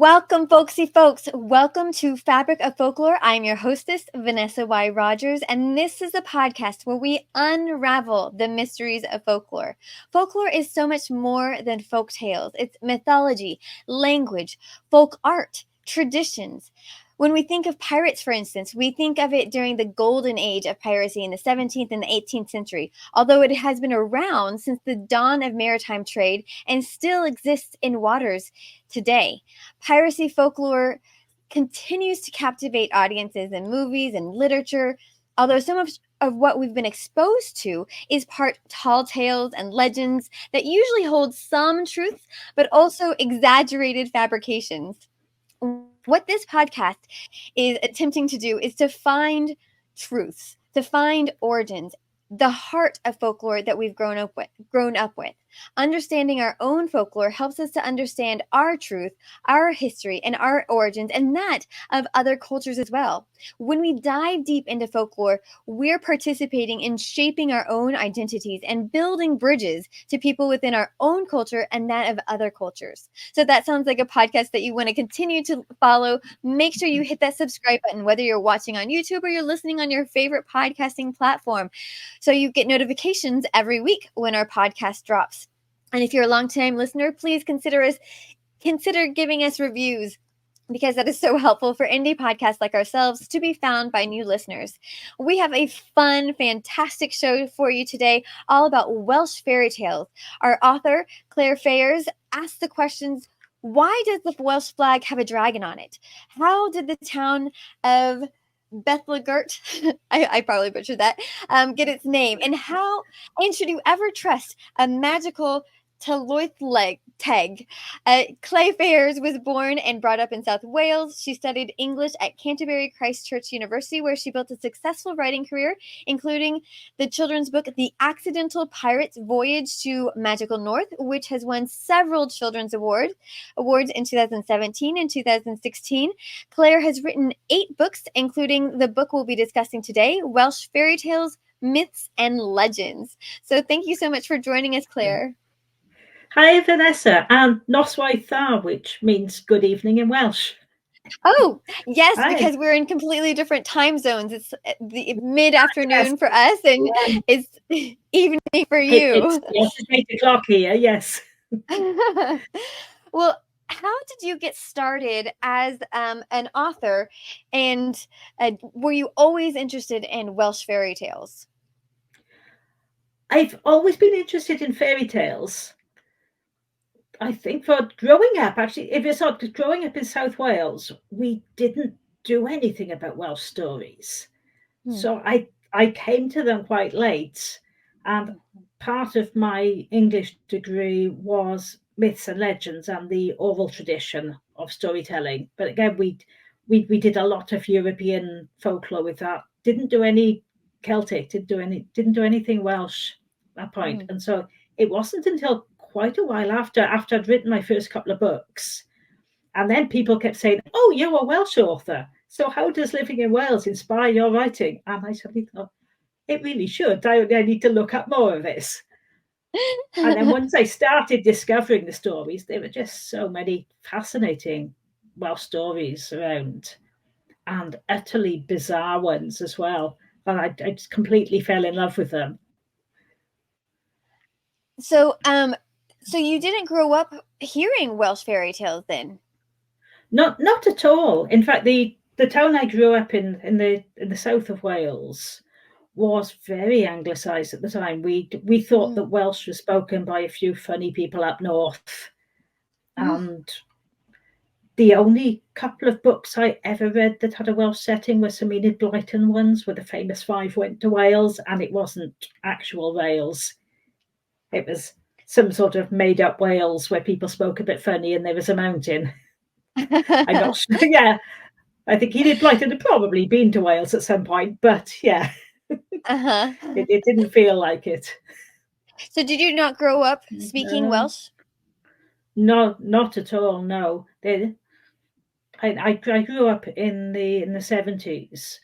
Welcome, folksy folks. Welcome to Fabric of Folklore. I'm your hostess, Vanessa Y. Rogers, and this is a podcast where we unravel the mysteries of folklore. Folklore is so much more than folk tales. It's mythology, language, folk art, traditions. When we think of pirates, for instance, we think of it during the golden age of piracy in the 17th and the 18th century, although it has been around since the dawn of maritime trade and still exists in waters today. Piracy folklore continues to captivate audiences in movies and literature, although some of what we've been exposed to is part tall tales and legends that usually hold some truth, but also exaggerated fabrications. What this podcast is attempting to do is to find truths, to find origins, the heart of folklore that we've grown up with. Understanding our own folklore helps us to understand our truth, our history, and our origins, and that of other cultures as well. When we dive deep into folklore, we're participating in shaping our own identities and building bridges to people within our own culture and that of other cultures. So that sounds like a podcast that you want to continue to follow. Make sure you hit that subscribe button, whether you're watching on YouTube or you're listening on your favorite podcasting platform, so you get notifications every week when our podcast drops. And if you're a long-time listener, please consider giving us reviews, because that is so helpful for indie podcasts like ourselves to be found by new listeners. We have a fun, fantastic show for you today, all about Welsh fairy tales. Our author, Claire Fayers, asks the questions: why does the Welsh flag have a dragon on it? How did the town of Beddgelert, I probably butchered that, get its name? And should you ever trust a magical Tylwyth Teg? Claire Fayers was born and brought up in South Wales. She studied English at Canterbury Christ Church University, where she built a successful writing career, including the children's book, The Accidental Pirate's Voyage to Magical North, which has won several children's awards in 2017 and 2016. Claire has written 8 books, including the book we'll be discussing today, Welsh Fairy Tales, Myths and Legends. So thank you so much for joining us, Claire. Hi, Vanessa, and Noswaith Dda, which means good evening in Welsh. Oh, yes, Hi. because we're in completely different time zones. It's the mid-afternoon for us, and it's evening for you. It's 8 o'clock here, yes. Well, how did you get started as an author, and were you always interested in Welsh fairy tales? I've always been interested in fairy tales. I think for growing up, actually, if it's not growing up in South Wales, we didn't do anything about Welsh stories. So I came to them quite late, and part of my English degree was myths and legends and the oral tradition of storytelling. But again, we did a lot of European folklore with that. Didn't do any Celtic, didn't do anything Welsh at that point. And so it wasn't until quite a while after I'd written my first couple of books, and then people kept saying, "Oh, you're a Welsh author. So how does living in Wales inspire your writing?" And I suddenly thought, it really should. I need to look up more of this. And then once I started discovering the stories, there were just so many fascinating Welsh stories around, and utterly bizarre ones as well. And I just completely fell in love with them. So you didn't grow up hearing Welsh fairy tales then? Not at all. In fact, the town I grew up in the south of Wales was very anglicised at the time. We thought that Welsh was spoken by a few funny people up north, and the only couple of books I ever read that had a Welsh setting were some Enid Blyton ones, where the famous 5 went to Wales, and it wasn't actual Wales. It was some sort of made up Wales where people spoke a bit funny and there was a mountain. I'm not sure. Yeah, I think Enid Blyton had probably been to Wales at some point, but yeah. It didn't feel like it. So did you not grow up speaking Welsh? No, not at all. No, I grew up in the 70s,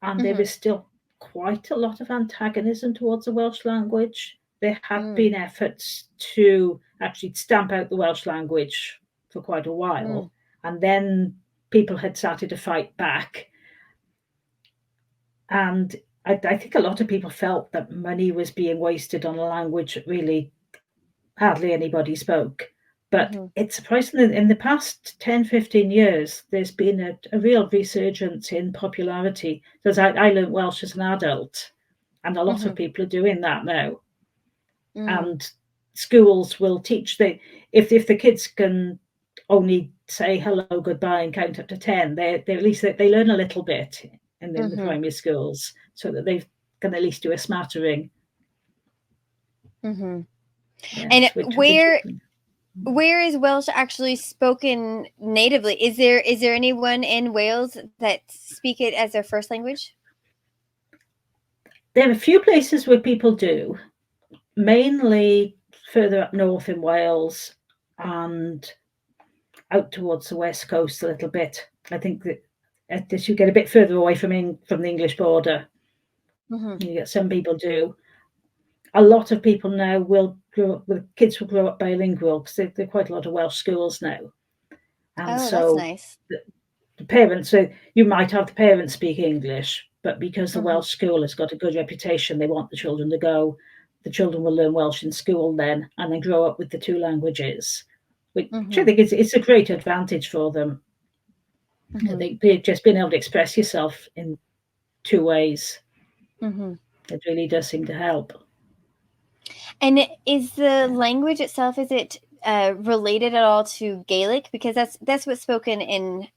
and there was still quite a lot of antagonism towards the Welsh language. There had been efforts to actually stamp out the Welsh language for quite a while, and then people had started to fight back. And I think a lot of people felt that money was being wasted on a language that really hardly anybody spoke. But it's surprising that in the past 10, 15 years, there's been a real resurgence in popularity. Because I learned Welsh as an adult, and a lot of people are doing that now. And schools will teach if the kids can only say hello, goodbye, and count up to 10, they at least they learn a little bit in the primary schools, so that they can at least do a smattering. Yes, and where is Welsh actually spoken natively? Is there anyone in Wales that speak it as their first language? There are a few places where people do, mainly further up north in Wales and out towards the west coast a little bit. I think that as you get a bit further away from the English border, you get some people do. A lot of people now kids will grow up bilingual, because there are quite a lot of Welsh schools now. And so that's nice. The parents, so you might have the parents speak English, but because the Welsh school has got a good reputation, they want the children to go. The children will learn Welsh in school then, and then grow up with the two languages, which I think it's a great advantage for them. They've just been able to express yourself in two ways. It really does seem to help. And is the language itself, is it related at all to Gaelic? Because that's what's spoken in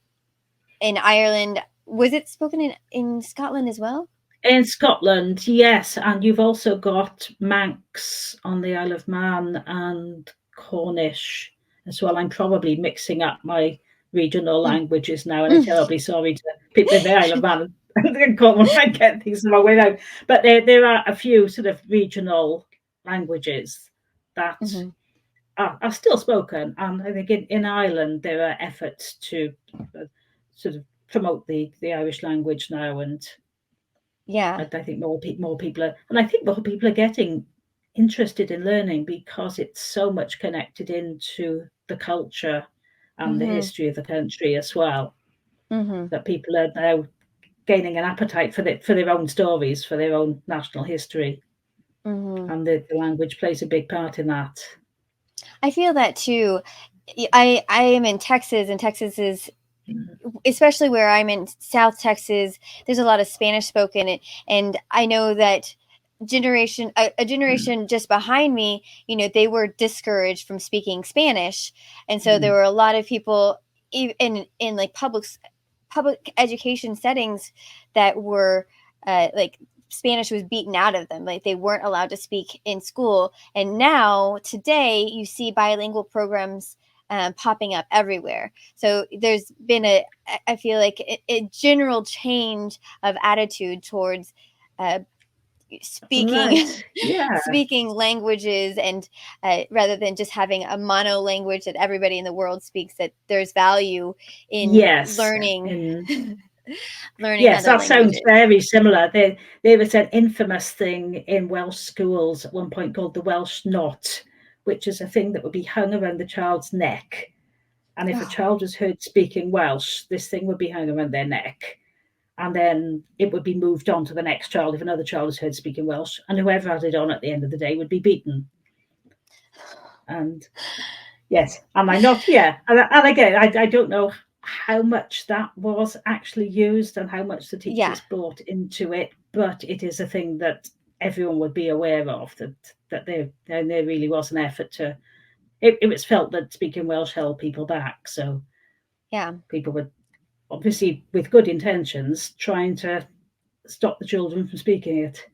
Ireland. Was it spoken in Scotland as well? In Scotland, yes. And you've also got Manx on the Isle of Man and Cornish as well. I'm probably mixing up my regional languages now, and I'm terribly sorry to people in the Isle of Man. I get things the wrong way out. But there are a few sort of regional languages that are still spoken. And I think in Ireland, there are efforts to sort of promote the Irish language now. And I think more people are, and I think more people are getting interested in learning, because it's so much connected into the culture and the history of the country as well, that people are now gaining an appetite for their own stories, for their own national history, and the language plays a big part in that. I feel that too. I am in Texas, and Texas is, especially where I'm in South Texas, there's a lot of Spanish spoken, and I know that a generation just behind me, they were discouraged from speaking Spanish, and so there were a lot of people in like public education settings that were like Spanish was beaten out of them. Like they weren't allowed to speak in school. And now today you see bilingual programs popping up everywhere. So there's been I feel like a general change of attitude towards speaking speaking languages, and rather than just having a mono language that everybody in the world speaks, that there's value in learning. Yes, that sounds very similar. There was an infamous thing in Welsh schools at one point called the Welsh knot, which is a thing that would be hung around the child's neck. And if a child was heard speaking Welsh, this thing would be hung around their neck. And then it would be moved on to the next child if another child was heard speaking Welsh. And whoever had it on at the end of the day would be beaten. And yes, am I not? Yeah. And again, I don't know how much that was actually used and how much the teachers brought into it, but it is a thing that everyone would be aware of, that there really was an effort to, it was felt that speaking Welsh held people back. So people were obviously with good intentions trying to stop the children from speaking it.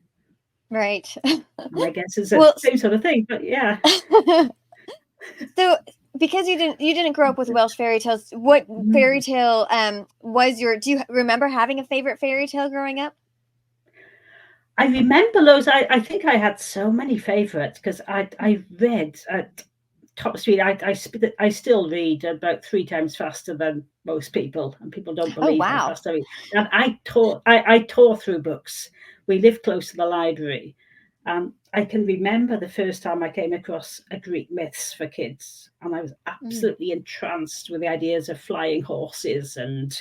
Right. And I guess it's the same sort of thing, but yeah. So because you didn't grow up with Welsh fairy tales, what fairy tale was do you remember having a favorite fairy tale growing up? I remember those. I think I had so many favorites, because I read at top speed. I still read about 3 times faster than most people, and people don't believe how fast I read. And I tore through books. We lived close to the library, I can remember the first time I came across a Greek myths for kids, and I was absolutely entranced with the ideas of flying horses and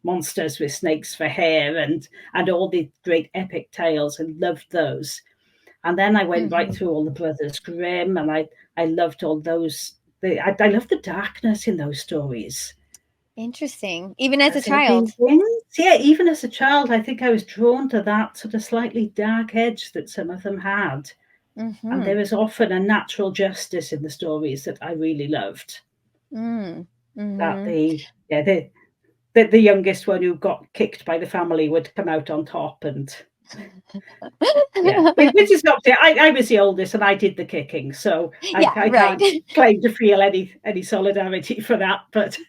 monsters with snakes for hair, and all the great epic tales, and loved those. And then I went right through all the Brothers Grimm, and I loved all those. I loved the darkness in those stories. Interesting. Even as a Some of child. the things, yeah, even as a child, I think I was drawn to that sort of slightly dark edge that some of them had. And there was often a natural justice in the stories that I really loved. That the youngest one who got kicked by the family would come out on top, and yeah, which is not fair. I was the oldest and I did the kicking, so I right. can't claim to feel any solidarity for that. But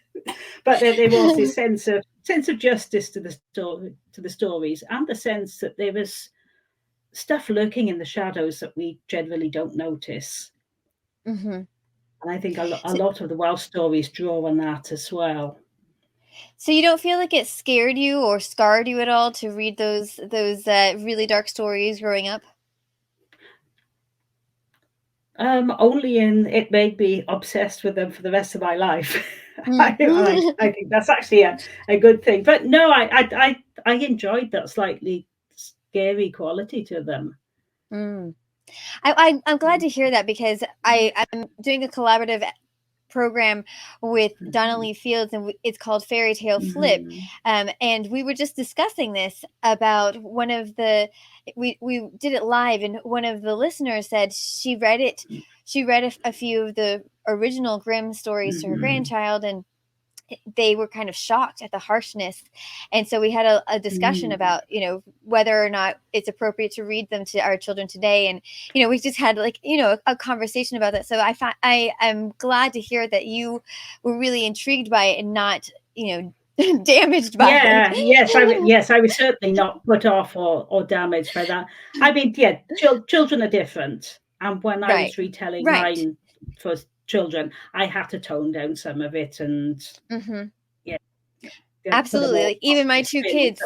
there was this sense of justice to the stories, and the sense that there was stuff lurking in the shadows that we generally don't notice. And I think a lot of the Welsh stories draw on that as well. So you don't feel like it scared you or scarred you at all to read those really dark stories growing up? Only in it made me obsessed with them for the rest of my life. I think that's actually a good thing. But no, I enjoyed that slightly scary quality to them. I'm glad to hear that, because I'm doing a collaborative program with Donnelly Fields, and it's called Fairy Tale Flip. And we were just discussing this about one of the we did it live, and one of the listeners said she read a few of the original Grimm stories to her grandchild, and they were kind of shocked at the harshness. And so we had a discussion about, whether or not it's appropriate to read them to our children today. And, we just had a conversation about that. So I'm glad to hear that you were really intrigued by it and not, damaged by it. Yes, I was certainly not put off or damaged by that. I mean, yeah, children are different. And when I was retelling mine for children, I had to tone down some of it, and yeah, absolutely. Like even my two kids.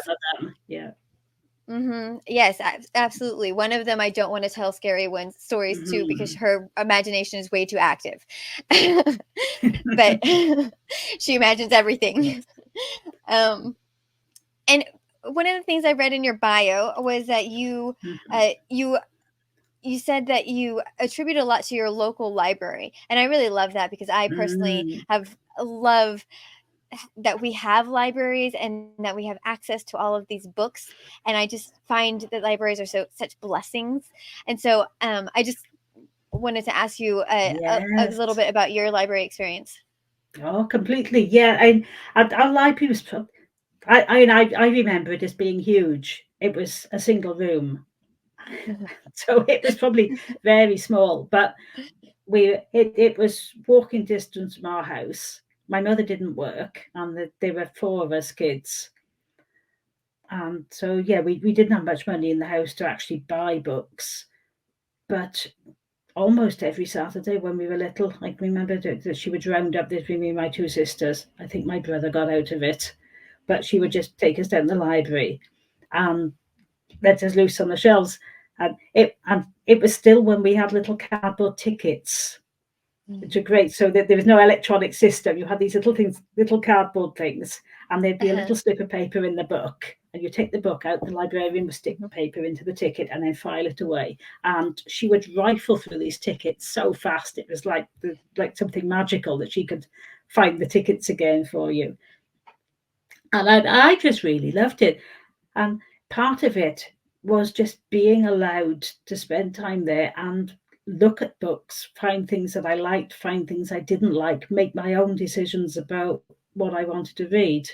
Yeah. Yes, absolutely. One of them I don't want to tell scary stories to, because her imagination is way too active. But she imagines everything. And one of the things I read in your bio was that you said that you attribute a lot to your local library, and I really love that, because I personally love that we have libraries and that we have access to all of these books, and I just find that libraries are such blessings. And so I just wanted to ask you a little bit about your library experience. Oh, completely. Yeah, and our library was. I remember it as being huge. It was a single room, so it was probably very small. But it was walking distance from our house. My mother didn't work, and there were four of us kids. And so, yeah, we didn't have much money in the house to actually buy books. But almost every Saturday when we were little, I remember that she would round up between me and my two sisters. I think my brother got out of it, but she would just take us down the library and let us loose on the shelves. And it was still when we had little cardboard tickets, which are great. So that there was no electronic system. You had these little things, little cardboard things, and there'd be a little slip of paper in the book. And you take the book out, the librarian would stick the paper into the ticket and then file it away. And she would rifle through these tickets so fast. It was like something magical that she could find the tickets again for you. And I just really loved it. And part of it was just being allowed to spend time there and look at books, find things that I liked, find things I didn't like, make my own decisions about what I wanted to read.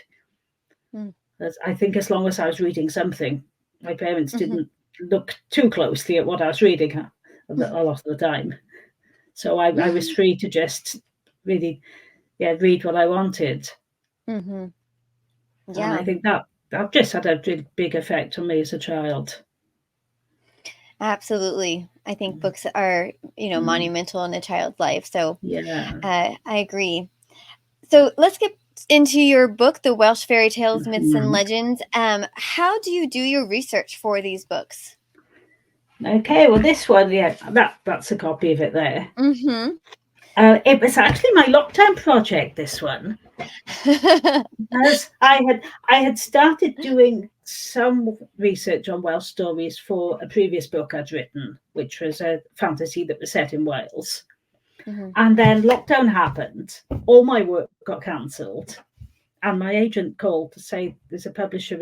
I think as long as I was reading something, my parents didn't look too closely at what I was reading a lot of the time. So I was free to just really, read what I wanted. And I think that just had a really big effect on me as a child. Absolutely. I think books are, monumental in a child's life. So I agree. So let's get into your book, The Welsh Fairy Tales, Myths and Legends. How do you do your research for these books? Okay, well, this one, yeah, that's a copy of it there. Mm-hmm. It was actually my lockdown project, this one, because I had started doing some research on Welsh stories for a previous book I'd written, which was a fantasy that was set in Wales. Mm-hmm. And then lockdown happened, all my work got cancelled, and my agent called to say there's a publisher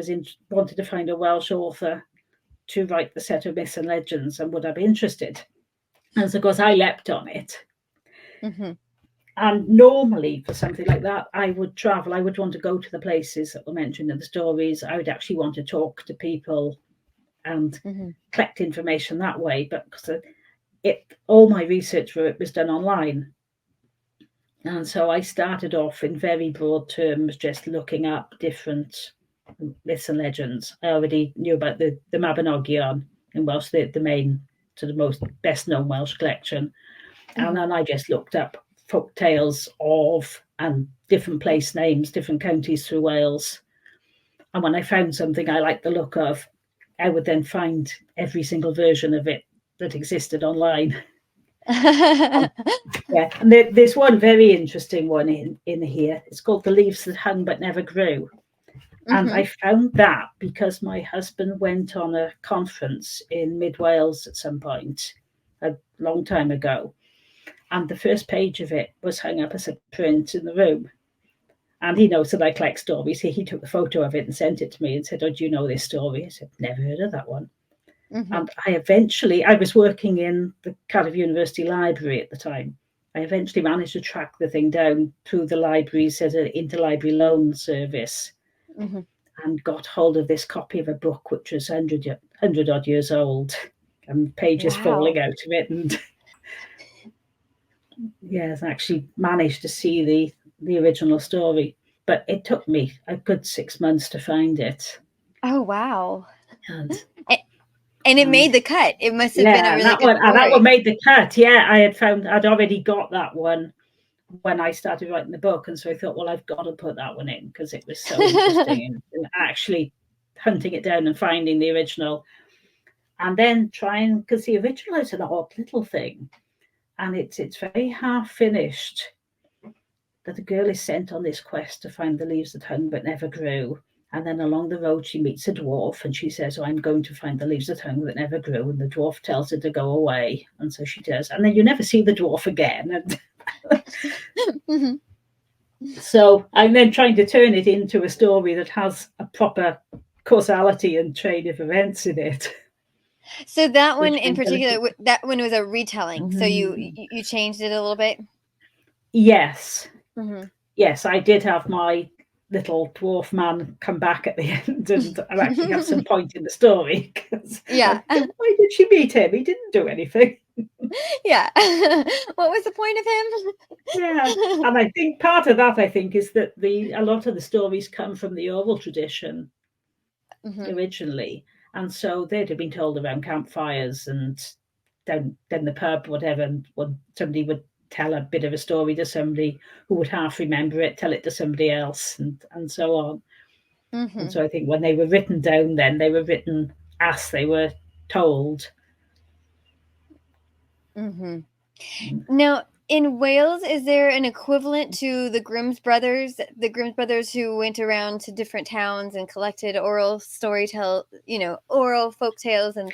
wanted to find a Welsh author to write the set of myths and legends, and would I be interested? And so, of course, I leapt on it. Mm-hmm. And normally, for something like that, I would travel. I would want to go to the places that were mentioned in the stories. I would actually want to talk to people and Mm-hmm. collect information that way. But because all my research for it was done online, and so I started off in very broad terms, just looking up different myths and legends. I already knew about the Mabinogion in Welsh, the main, sort of most best known Welsh collection. And Mm-hmm. then I just looked up folk tales of and different place names, different counties through Wales. And when I found something I liked the look of, I would then find every single version of it that existed online. Um, yeah, and there's one very interesting one in here. It's called "The Leaves That Hung But Never Grew," and Mm-hmm. I found that because my husband went on a conference in Mid Wales at some point a long time ago, and the first page of it was hung up as a print in the room. And he knows that I collect stories. He took a photo of it and sent it to me and said, "Oh, do you know this story?" I said, "Never heard of that one." Mm-hmm. And I was working in the Cardiff University Library at the time. I eventually managed to track the thing down through the library's interlibrary loan service Mm-hmm. and got hold of this copy of a book which was 100 odd years old and pages Wow. falling out of it. And yes, actually managed to see the original story, but it took me a good 6 months to find it. Oh, wow. And A- And it and made the cut. It must have been a yeah, and really good that one story. made the cut. Yeah, I'd already got that one when I started writing the book, and so I thought, well, I've got to put that one in because it was so interesting, and actually hunting it down and finding the original, and then trying because the original is an odd little thing, and it's very half finished. That a girl is sent on this quest to find the leaves that hung but never grew. And then along the road, she meets a dwarf and she says, "Oh, I'm going to find the leaves that hung but never grew." And the dwarf tells her to go away. And so she does. And then you never see the dwarf again. And Mm-hmm. so I'm then trying to turn it into a story that has a proper causality and train of events in it, So that one which in meant a particular, little. that one was a retelling. So Mm, you changed it a little bit. yes, Mm-hmm. yes, I did have my little dwarf man come back at the end and actually have some point in the story because Yeah. why did she meet him? He didn't do anything. Yeah. What was the point Yeah, of him? and I think part of that I think is that the a lot of the stories come from the oral tradition Mm-hmm. originally, and so they'd have been told around campfires and then the pub, whatever, and when somebody would tell a bit of a story to somebody who would half remember it, tell it to somebody else, and so on. And Mm-hmm. so I think when they were written down, then they were written as they were told. Mm-hmm. Now, in Wales, is there an equivalent to the Grimm's brothers? The Grimm's brothers who went around to different towns and collected oral oral folk tales and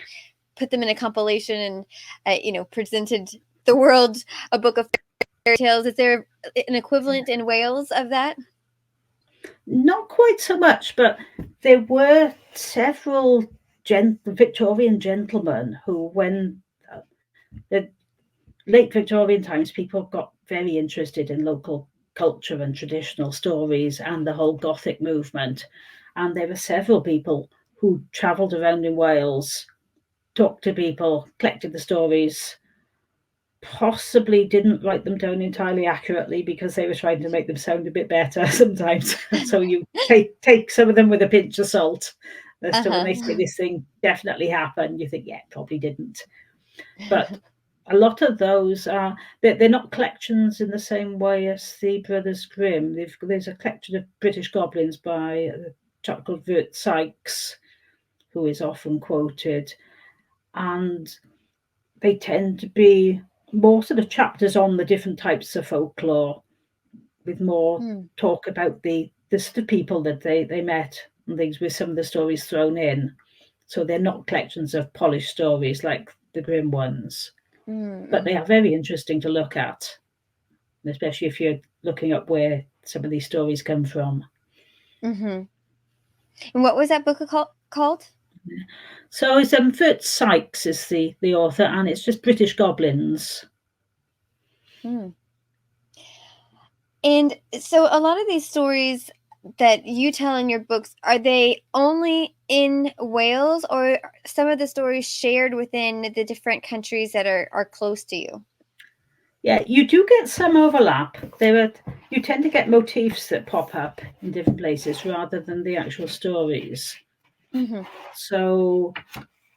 put them in a compilation and, presented the world a book of fairy tales. Is there an equivalent in Wales of that? Not quite so much, but there were several Victorian gentlemen who, when the late Victorian times, people got very interested in local culture and traditional stories and the whole Gothic movement. And there were several people who travelled around in Wales, talked to people, collected the stories, possibly didn't write them down entirely accurately because they were trying to make them sound a bit better sometimes. So you take some of them with a pinch of salt as to when they say Uh-huh. this thing definitely happened, you think, yeah, it probably didn't. But a lot of those are they're not collections in the same way as the Brothers Grimm. There's a collection of British goblins by a chap called Vert Sykes, who is often quoted. and they tend to be more sort of chapters on the different types of folklore, with more Hmm. talk about the sort of people that they met and things, with some of the stories thrown in. So they're not collections of polished stories like the grim ones, but they Mm-hmm. are very interesting to look at, especially if you're looking up where some of these stories come from. Mm-hmm. And what was that book called? So it's Fritz Sykes is the author, and it's just British goblins. Hmm. And so a lot of these stories that you tell in your books, are they only in Wales, or some of the stories shared within the different countries that are close to you? Yeah, you do get some overlap. You tend to get motifs that pop up in different places rather than the actual stories. Mm-hmm. So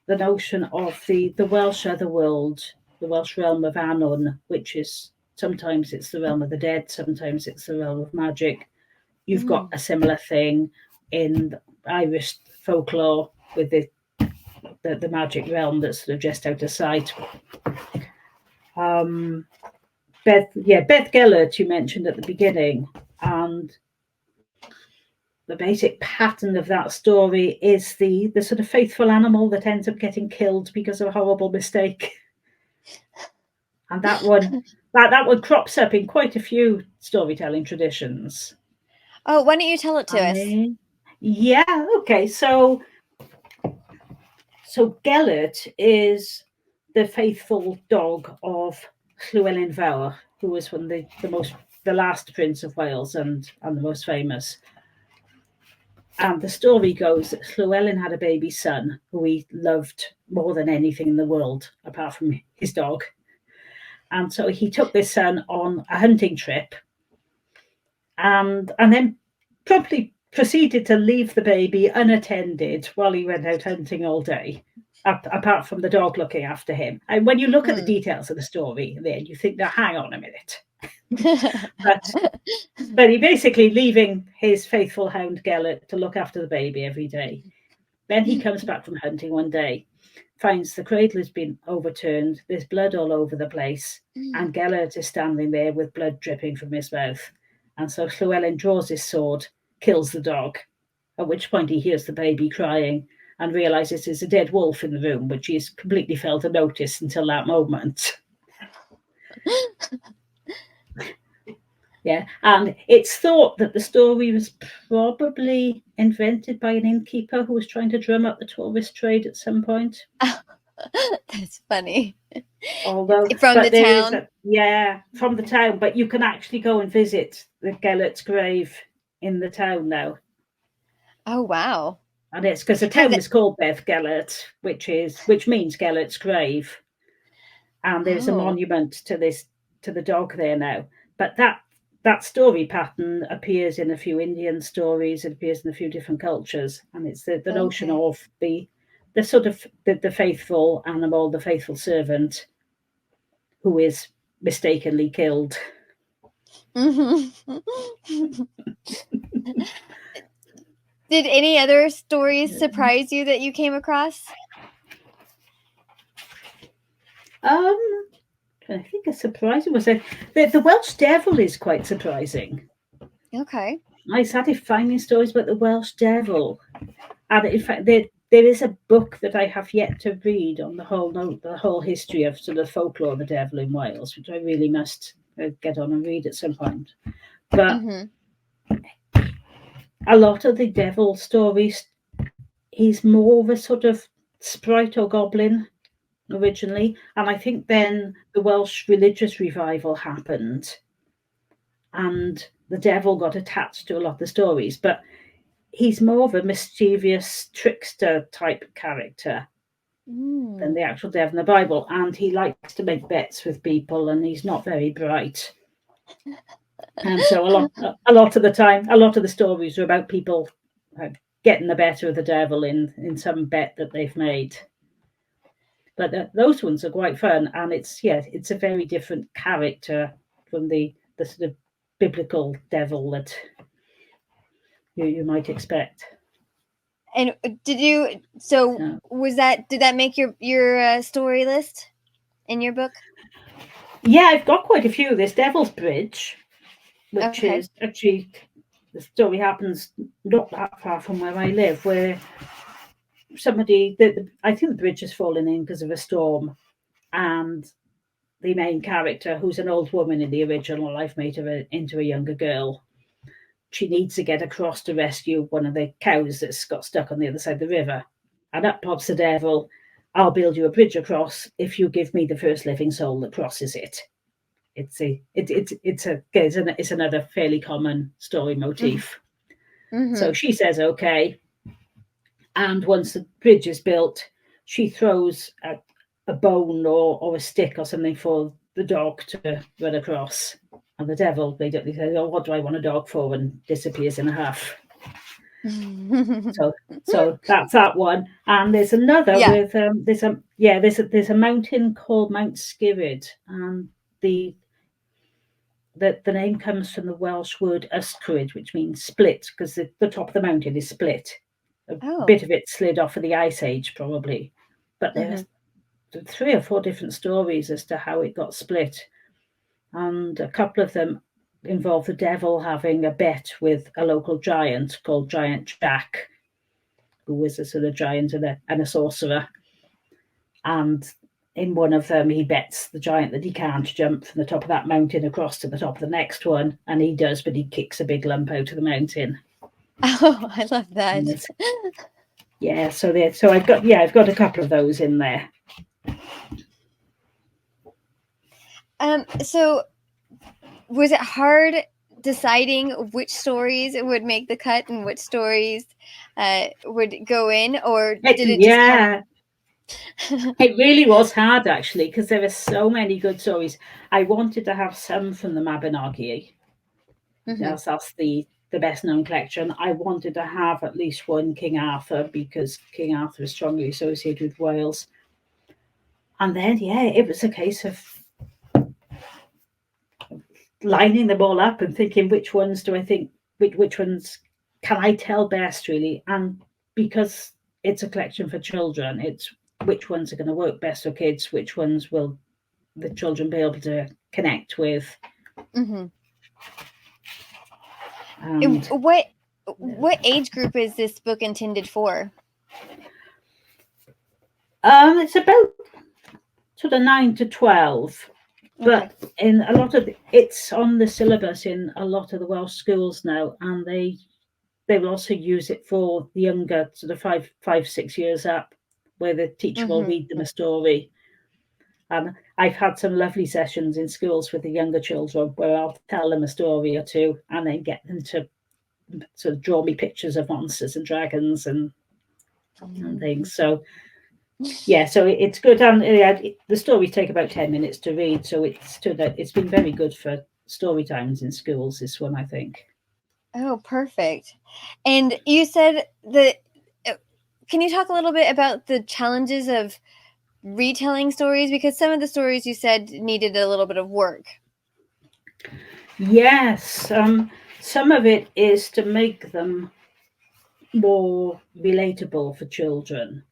the notion of the Welsh otherworld, the Welsh realm of Annwn, which is sometimes it's the realm of the dead, sometimes it's the realm of magic. You've got Mm. a similar thing in Irish folklore with the magic realm that's sort of just out of sight. Um, Beddgelert you mentioned at the beginning, and the basic pattern of that story is the sort of faithful animal that ends up getting killed because of a horrible mistake. And that one crops up in quite a few storytelling traditions. Oh, why don't you tell it to us? Yeah, okay. So Gellert is the faithful dog of Llywelyn Fawr, who was one of the last Prince of Wales and the most famous. And the story goes that Llywelyn had a baby son who he loved more than anything in the world, apart from his dog. And so he took this son on a hunting trip, and then promptly proceeded to leave the baby unattended while he went out hunting all day, apart from the dog looking after him. And when you look at the Hmm. details of the story, then you think, now hang on a minute. but but he basically leaving his faithful hound Gellert to look after the baby every day. Then he comes back from hunting one day, finds the cradle has been overturned, there's blood all over the place, and Gellert is standing there with blood dripping from his mouth. And so Llewellyn draws his sword, kills the dog, at which point he hears the baby crying and realizes there's a dead wolf in the room, which he's completely failed to notice until that moment. Yeah, and it's thought that the story was probably invented by an innkeeper who was trying to drum up the tourist trade at some point. That's funny. Although, From the but there is town. from the town, but you can actually go and visit the Gellert's grave in the town now. Oh, wow. And it's because the Has town it? is called Beddgelert, which means Gellert's grave. And there's a Oh, monument to the dog there now. But that story pattern appears in a few Indian stories. It appears in a few different cultures, and it's the notion okay. of the sort of the faithful animal, the faithful servant, who is mistakenly killed. Hmm. Did any other stories surprise you that you came across? Um, I think a surprising was the Welsh Devil is quite surprising. Okay. I started finding stories about the Welsh Devil, and in fact, there is a book that I have yet to read on the whole history of sort of folklore of the devil in Wales, which I really must get on and read at some point. But Mm-hmm. a lot of the devil stories, he's more of a sort of sprite or goblin originally, and I think then the Welsh religious revival happened, and the devil got attached to a lot of the stories, but he's more of a mischievous trickster type character than Mm. the actual devil in the Bible, and he likes to make bets with people, and he's not very bright. And so a lot of the time, a lot of the stories are about people uh, getting the better of the devil in some bet that they've made. But those ones are quite fun, and it's a very different character from the sort of biblical devil that you might expect. And did you? So did that make your story list in your book? Yeah, I've got quite a few. There's Devil's Bridge, which Okay. is actually the story happens not that far from where I live, where I think the bridge has fallen in because of a storm, and the main character, who's an old woman in the original, I've made her into a younger girl. She needs to get across to rescue one of the cows that's got stuck on the other side of the river. And up pops the devil. I'll build you a bridge across if you give me the first living soul that crosses it. It's another fairly common story motif. Mm-hmm. So she says okay, and once the bridge is built, she throws a bone or a stick or something for the dog to run across. And the devil, they say, "Oh, what do I want a dog for?" and disappears in a huff. So that's that one. And there's another Yeah. with there's a mountain called Mount Skirrid, and the the name comes from the Welsh word ysgwyd, which means split, because the top of the mountain is split. A Oh. bit of it slid off of the ice age, probably. But Mm-hmm. there's 3 or 4 different stories as to how it got split. And a couple of them involve the devil having a bet with a local giant called Giant Jack, who was a sort of giant and a sorcerer. And in one of them, he bets the giant that he can't jump from the top of that mountain across to the top of the next one, and he does, but he kicks a big lump out of the mountain. Oh, I love that. Yeah, so I've got a couple of those in there. So was it hard deciding which stories would make the cut and which stories would go in, or did it just Yeah, it really was hard actually, because there are so many good stories. I wanted to have some from the Mabinogi. Mm-hmm. That's the best known collection. I wanted to have at least one King Arthur, because King Arthur is strongly associated with Wales. And then, yeah, it was a case of lining them all up and thinking which ones do I think, which ones can I tell best, really. And because it's a collection for children, it's which ones are going to work best for kids, which ones will the children be able to connect with. Mm-hmm. And What age group is this book intended for? it's about sort of 9 to 12. But Okay. in a lot of it's on the syllabus in a lot of the Welsh schools now, and they will also use it for the younger, sort of 5, 6 years up, where the teacher will Mm-hmm. read them a story. I've had some lovely sessions in schools with the younger children where I'll tell them a story or two and then get them to sort of draw me pictures of monsters and dragons and things. So yeah, so it's good. And the stories take about 10 minutes to read, so it's been very good for story times in schools. This one, I think. Oh, perfect. And you said that. Can you talk a little bit about the challenges of retelling stories, because some of the stories you said needed a little bit of work? Yes, some of it is to make them more relatable for children.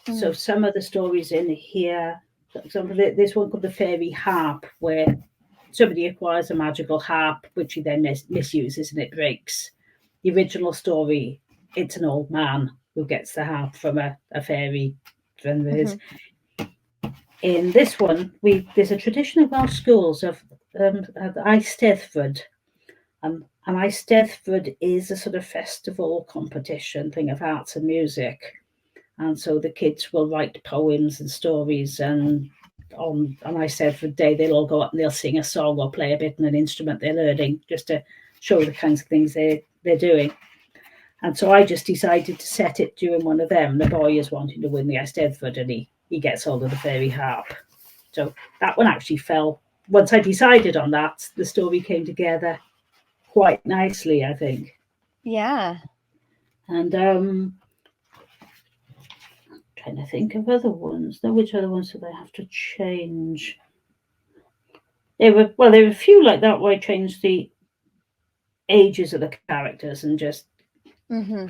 Mm-hmm. So some of the stories in here, for example, there's one called the Fairy Harp, where somebody acquires a magical harp, which he then misuses and it breaks. The original story, it's an old man who gets the harp from a fairy friend of his. In this one, there's a tradition of Welsh schools of Eisteddfod. And Eisteddfod is a sort of festival competition thing of arts and music. And so the kids will write poems and stories, and on Eisteddfod Day, they'll all go up and they'll sing a song or play a bit on an instrument they're learning, just to show the kinds of things they're doing. And so I just decided to set it during one of them. The boy is wanting to win the Eisteddfod, and he gets hold of the fairy harp. So that one actually fell. Once I decided on that, the story came together quite nicely, I think. Yeah. And trying to think of other ones. Now, which other ones did I have to change? There were a few like that where I changed the ages of the characters and just Mm-hmm.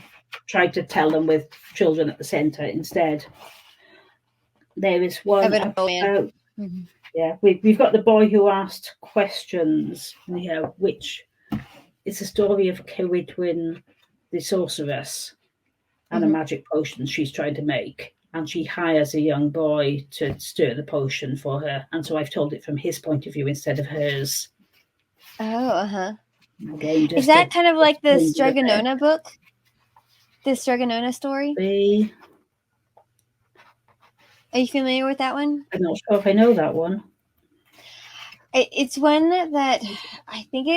tried to tell them with children at the centre instead. There is one about, yeah, we've got the boy who asked questions, which it's a story of Cerridwen, the sorceress, and a magic potion she's trying to make. And she hires a young boy to stir the potion for her. And so I've told it from his point of view instead of hers. Oh, Again, is that kind of like the Stregonona book? The Stregonona story? Are you familiar with that one? I'm not sure if I know that one. It's one that I think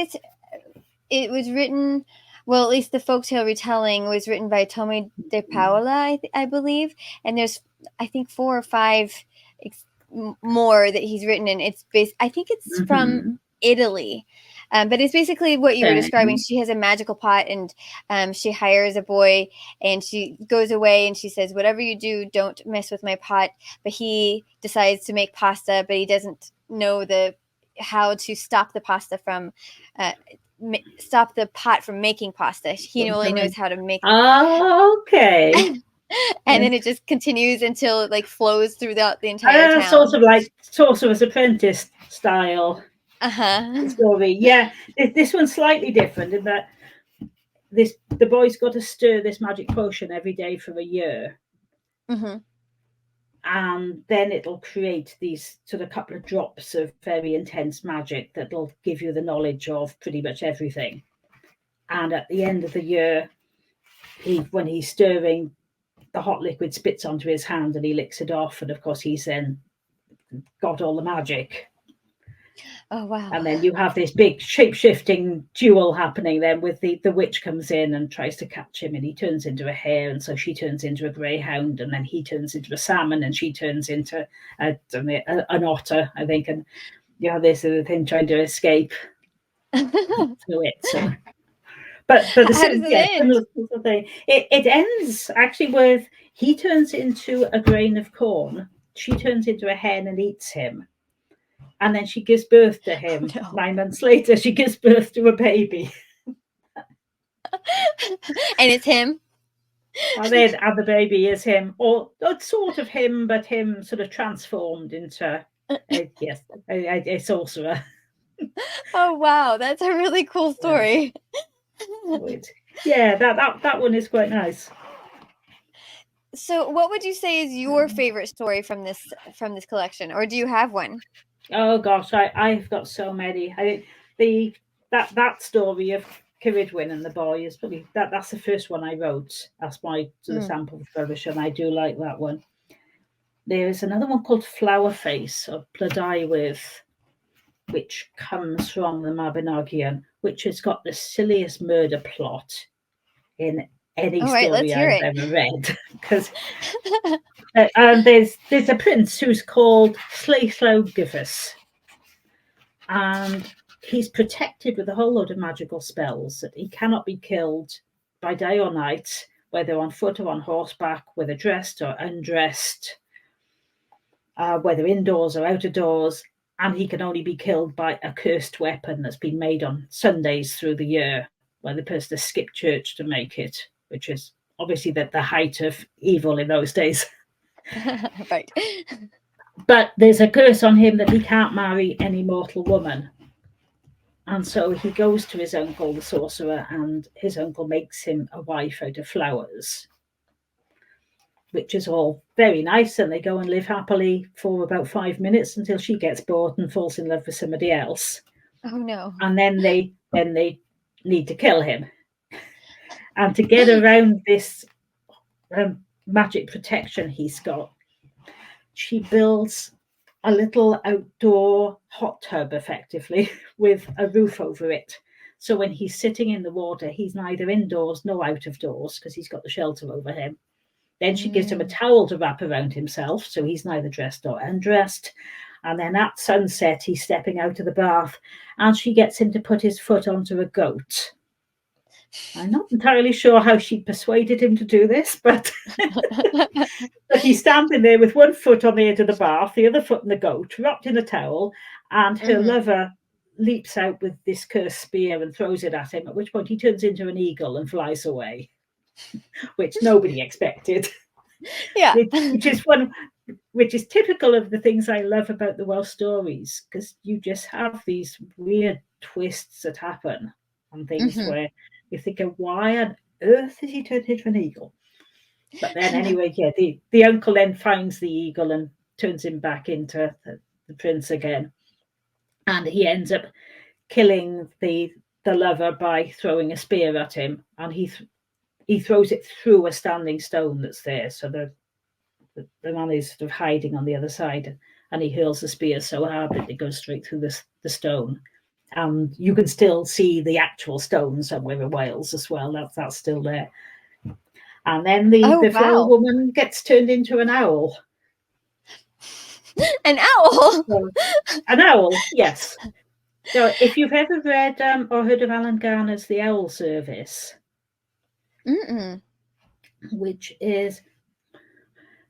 it was written, well, at least the folktale retelling was written by Tommy de Paola, I believe. And there's, I think, 4 or 5 more that he's written. And it's I think it's from Italy. But it's basically what you were describing. She has a magical pot, and she hires a boy, and she goes away, and she says, whatever you do, don't mess with my pot. But he decides to make pasta, but he doesn't know how to stop the pasta from stop the pot from making pasta. He only knows how to make it. Oh, okay. And then it just continues until it like flows throughout the entire town. Sort of like Sorcerer's Apprentice style story. Yeah, this one's slightly different in that the boy's got to stir this magic potion every day for a year. And then it'll create these sort of couple of drops of very intense magic that'll give you the knowledge of pretty much everything. And at the end of the year, when he's stirring, the hot liquid spits onto his hand and he licks it off. And of course, he's then got all the magic. Oh, wow. And then you have this big shape-shifting duel happening then with the witch comes in and tries to catch him, and he turns into a hare, and so she turns into a greyhound, and then he turns into a salmon, and she turns into an otter, I think. And you have this other thing trying to escape through it. So. But the similar thing. It ends actually with he turns into a grain of corn, she turns into a hen and eats him. And then she gives birth to him. 9 months later, she gives birth to a baby. And it's him? And the baby is him. Or sort of him, but him sort of transformed into a sorcerer. Oh, wow. That's a really cool story. Yeah, that one is quite nice. So what would you say is your favorite story from this collection? Or do you have one? Oh gosh, I've got so many. I think that story of Cerridwen and the boy is probably that's the first one I wrote. That's my sort of sample rubbish, and I do like that one. There is another one called Flower Face of Tylwyth, which comes from the Mabinogion, which has got the silliest murder plot in any story I've ever read. Because there's a prince who's called Sleithlogifus, and he's protected with a whole load of magical spells that he cannot be killed by day or night, whether on foot or on horseback, whether dressed or undressed, whether indoors or out of doors, and he can only be killed by a cursed weapon that's been made on Sundays through the year, where the person has skipped church to make it, which is obviously the height of evil in those days. Right. But there's a curse on him that he can't marry any mortal woman. And so he goes to his uncle, the sorcerer, and his uncle makes him a wife out of flowers, which is all very nice. And they go and live happily for about 5 minutes until she gets bored and falls in love with somebody else. Oh, no. And then they need to kill him. And to get around this magic protection he's got, she builds a little outdoor hot tub, effectively, with a roof over it. So when he's sitting in the water, he's neither indoors nor out of doors because he's got the shelter over him. Then she gives him a towel to wrap around himself, so he's neither dressed nor undressed. And then at sunset, he's stepping out of the bath, and she gets him to put his foot onto a goat. I'm not entirely sure how she persuaded him to do this, but he's standing there with one foot on the edge of the bath, the other foot in the goat, wrapped in a towel, and her lover leaps out with this cursed spear and throws it at him, at which point he turns into an eagle and flies away. which nobody expected. Yeah. Which is typical of the things I love about the Welsh stories, because you just have these weird twists that happen on things where you think, why on earth is he turned into an eagle? But then anyway, yeah, the uncle then finds the eagle and turns him back into the prince again. And he ends up killing the lover by throwing a spear at him, and he throws it through a standing stone that's there. So the man is sort of hiding on the other side, and he hurls the spear so hard that it goes straight through the stone. And you can still see the actual stone somewhere in Wales as well. That's still there. And then the flower woman gets turned into an owl. An owl? So, an owl, yes. So if you've ever read or heard of Alan Garner's The Owl Service, which is,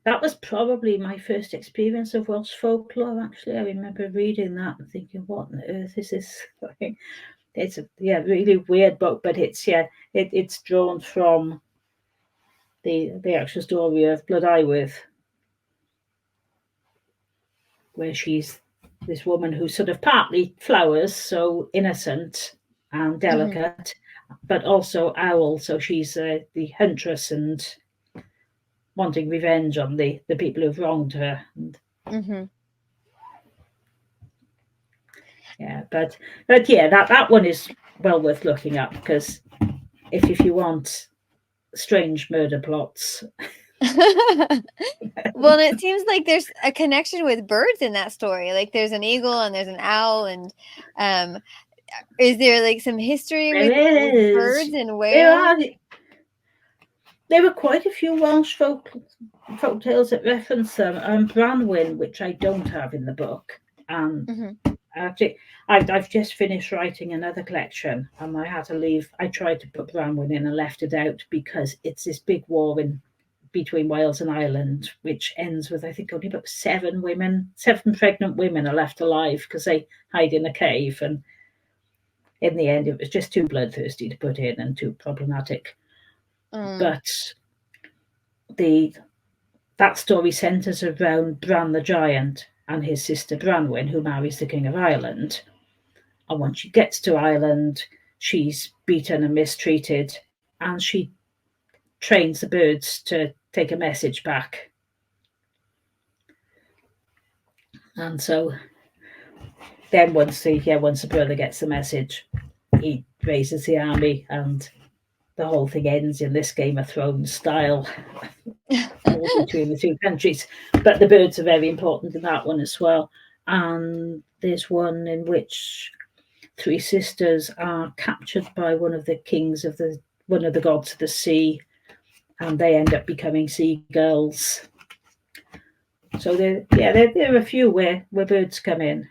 that was probably my first experience of Welsh folklore, actually. I remember reading that and thinking, what on earth is this? It's a really weird book, but it's drawn from the actual story of Blodeuwydd, where she's this woman who's sort of partly flowers, so innocent and delicate, but also owl, so she's the huntress and wanting revenge on the people who've wronged her. Yeah, but yeah, that one is well worth looking up, because if you want strange murder plots. Well, it seems like there's a connection with birds in that story. Like there's an eagle and there's an owl, and is there like some history with birds in Wales? There were quite a few Welsh folk tales that reference them. Branwen, which I don't have in the book, and actually, I've just finished writing another collection, and I had to leave. I tried to put Branwen in and left it out because it's this big war between Wales and Ireland, which ends with, I think, only about 7 pregnant women are left alive because they hide in a cave, and in the end, it was just too bloodthirsty to put in and too problematic. But that story centres around Bran the Giant and his sister Branwen, who marries the King of Ireland. And when she gets to Ireland, she's beaten and mistreated, and she trains the birds to take a message back. And so then once the brother gets the message, he raises the army, and the whole thing ends in this Game of Thrones style between the two countries. But the birds are very important in that one as well. And there's one in which 3 sisters are captured by one of the kings of one of the gods of the sea, and they end up becoming seagulls. So there are a few where birds come in.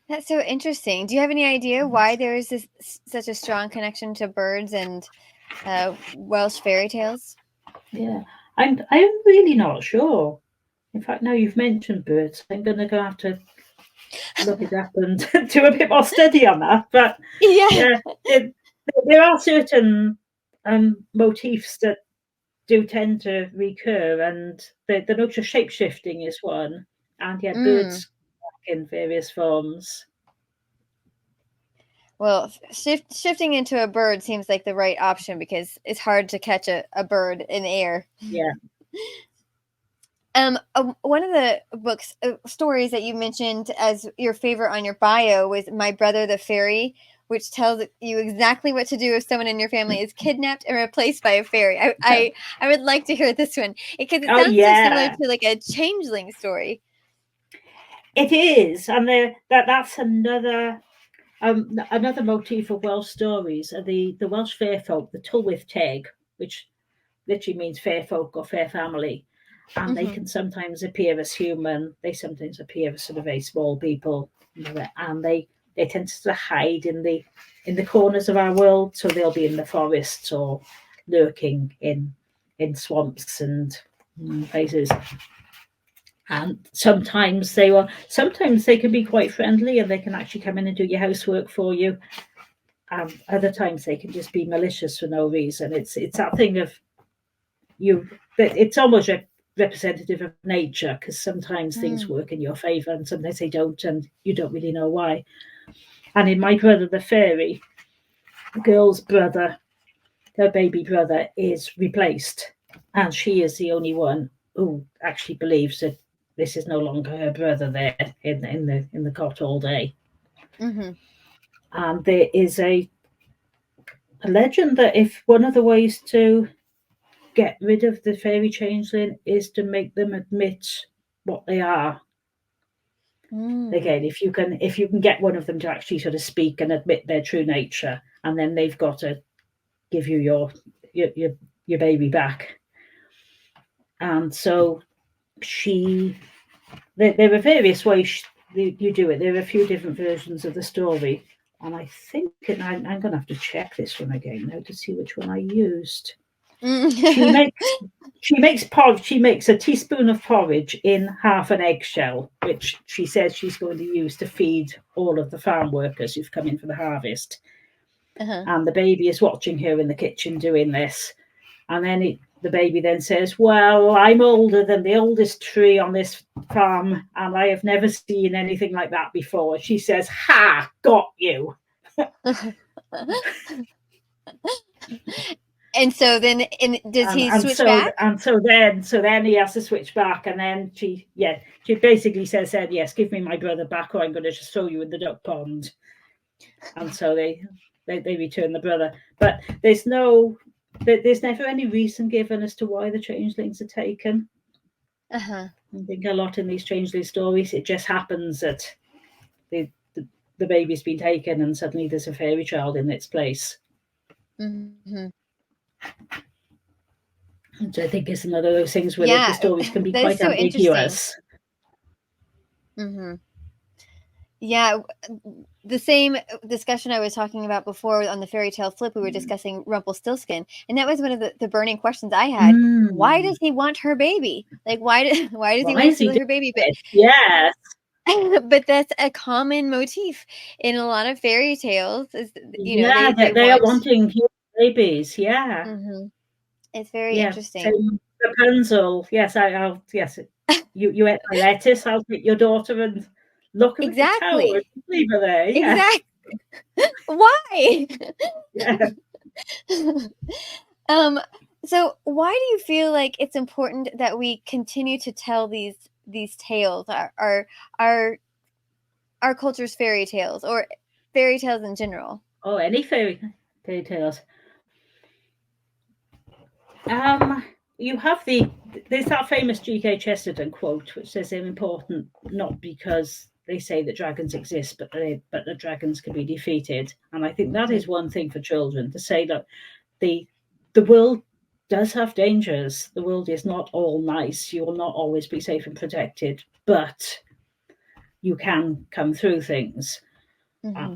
That's so interesting. Do you have any idea why there is such a strong connection to birds and Welsh fairy tales? Yeah, I'm really not sure. In fact, now you've mentioned birds, I'm going to go have to look it up and do a bit more study on that. But there are certain motifs that do tend to recur, and the notion of shape-shifting is one, and birds in various forms. Well, shifting into a bird seems like the right option because it's hard to catch a bird in the air. Yeah. One of the stories that you mentioned as your favorite on your bio was My Brother the Fairy, which tells you exactly what to do if someone in your family is kidnapped and replaced by a fairy. I would like to hear this one because it sounds so similar to like a changeling story. It is, and that's another motif of Welsh stories are the Welsh fair folk, the Tylwyth Teg, which literally means fair folk or fair family. And they can sometimes appear as human. They sometimes appear as sort of very small people, and they tend to hide in the corners of our world. So they'll be in the forests or lurking in swamps and places. And sometimes they can be quite friendly, and they can actually come in and do your housework for you. Other times they can just be malicious for no reason. It's that thing of it's almost representative of nature, because sometimes things work in your favour and sometimes they don't, and you don't really know why. And in My Brother the Fairy, the girl's brother, her baby brother, is replaced, and she is the only one who actually believes that this is no longer her brother there in the cot all day. And there is a legend that if one of the ways to get rid of the fairy changeling is to make them admit what they are. Again, if you can get one of them to actually sort of speak and admit their true nature, and then they've got to give you your baby back. And so there are various ways you do it. There are a few different versions of the story, and I think I'm going to have to check this one again now to see which one I used. She makes a teaspoon of porridge in half an eggshell, which she says she's going to use to feed all of the farm workers who've come in for the harvest. And the baby is watching her in the kitchen doing this, and then the baby then says, "Well, I'm older than the oldest tree on this farm, and I have never seen anything like that before." She says, "Ha, got you." And so then, does he switch back? And so then he has to switch back, and then she basically says, "Yes, give me my brother back, or I'm going to just throw you in the duck pond." And so they return the brother, but there's never any reason given as to why the changelings are taken. I think a lot in these changeling stories, it just happens that the baby's been taken, and suddenly there's a fairy child in its place. Which I think is another of those things where the stories can be quite ambiguous. Yeah, the same discussion I was talking about before on the fairy tale flip, we were discussing Rumpelstiltskin, and that was one of the burning questions I had. Why does he want her baby? Like, why does he want to steal her baby? But yes. But that's a common motif in a lot of fairy tales. Is, they are wanting babies. Yeah. It's very interesting. Rapunzel. Yes, I'll. Yes, you ate my lettuce. I'll take your daughter and look at the tower and leave her there. Yeah. Exactly. Why? Yeah. So why do you feel like it's important that we continue to tell these tales, our culture's fairy tales, or fairy tales in general? Oh, any fairy tales. You have there's that famous G.K. Chesterton quote, which says they're important not because they say that dragons exist, but that dragons can be defeated. And I think that is one thing for children, to say that the world does have dangers. The world is not all nice. You will not always be safe and protected, but you can come through things.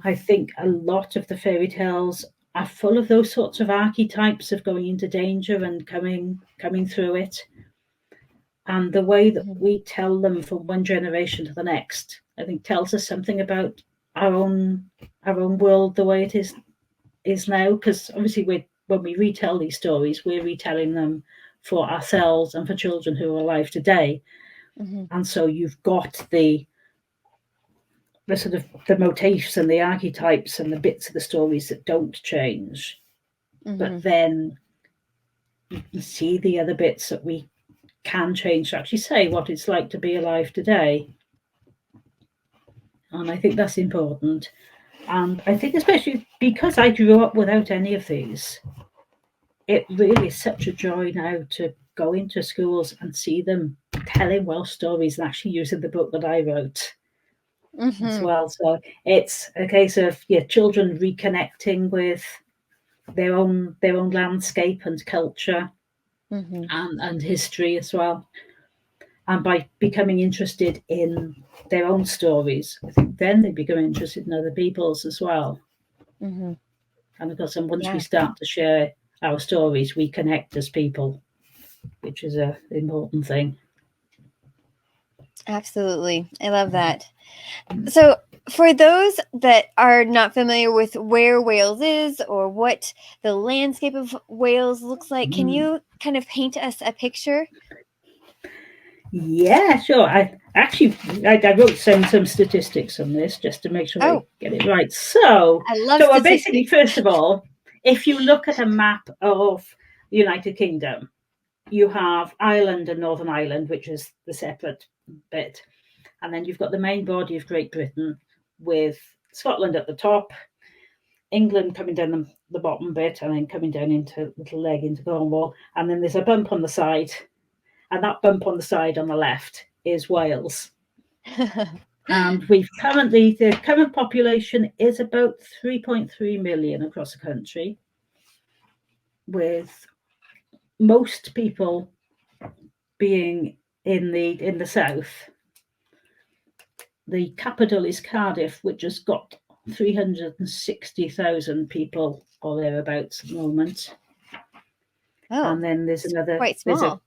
I think a lot of the fairy tales are full of those sorts of archetypes of going into danger and coming through it. And the way that we tell them from one generation to the next, I think, tells us something about our own world, the way it is now. Because obviously, when we retell these stories, we're retelling them for ourselves and for children who are alive today. And so you've got the sort of the motifs and the archetypes and the bits of the stories that don't change, but then you can see the other bits that we can change to actually say what it's like to be alive today. And I think that's important. And I think especially because I grew up without any of these, it really is such a joy now to go into schools and see them telling Welsh stories and actually using the book that I wrote. As well. So it's a case of children reconnecting with their own landscape and culture and history as well. And by becoming interested in their own stories, I think then they become interested in other people's as well. And of course, and once we start to share our stories, we connect as people, which is an important thing. Absolutely. I love that. So for those that are not familiar with where Wales is or what the landscape of Wales looks like, can you kind of paint us a picture? Yeah, sure. I wrote some statistics on this just to make sure I Oh, get it right. So, I love basically, statistics. first of all, if you look at a map of the United Kingdom, you have Ireland and Northern Ireland, which is the separate bit, and then you've got the main body of Great Britain with Scotland at the top, England coming down the bottom bit, and then coming down into little leg into Cornwall, and then there's a bump on the side, and that bump on the side on the left is Wales. And the current population is about 3.3 million across the country, with most people being in the south. The capital is Cardiff, which has got 360,000 people or thereabouts at the moment. Oh, And then there's another. quite small.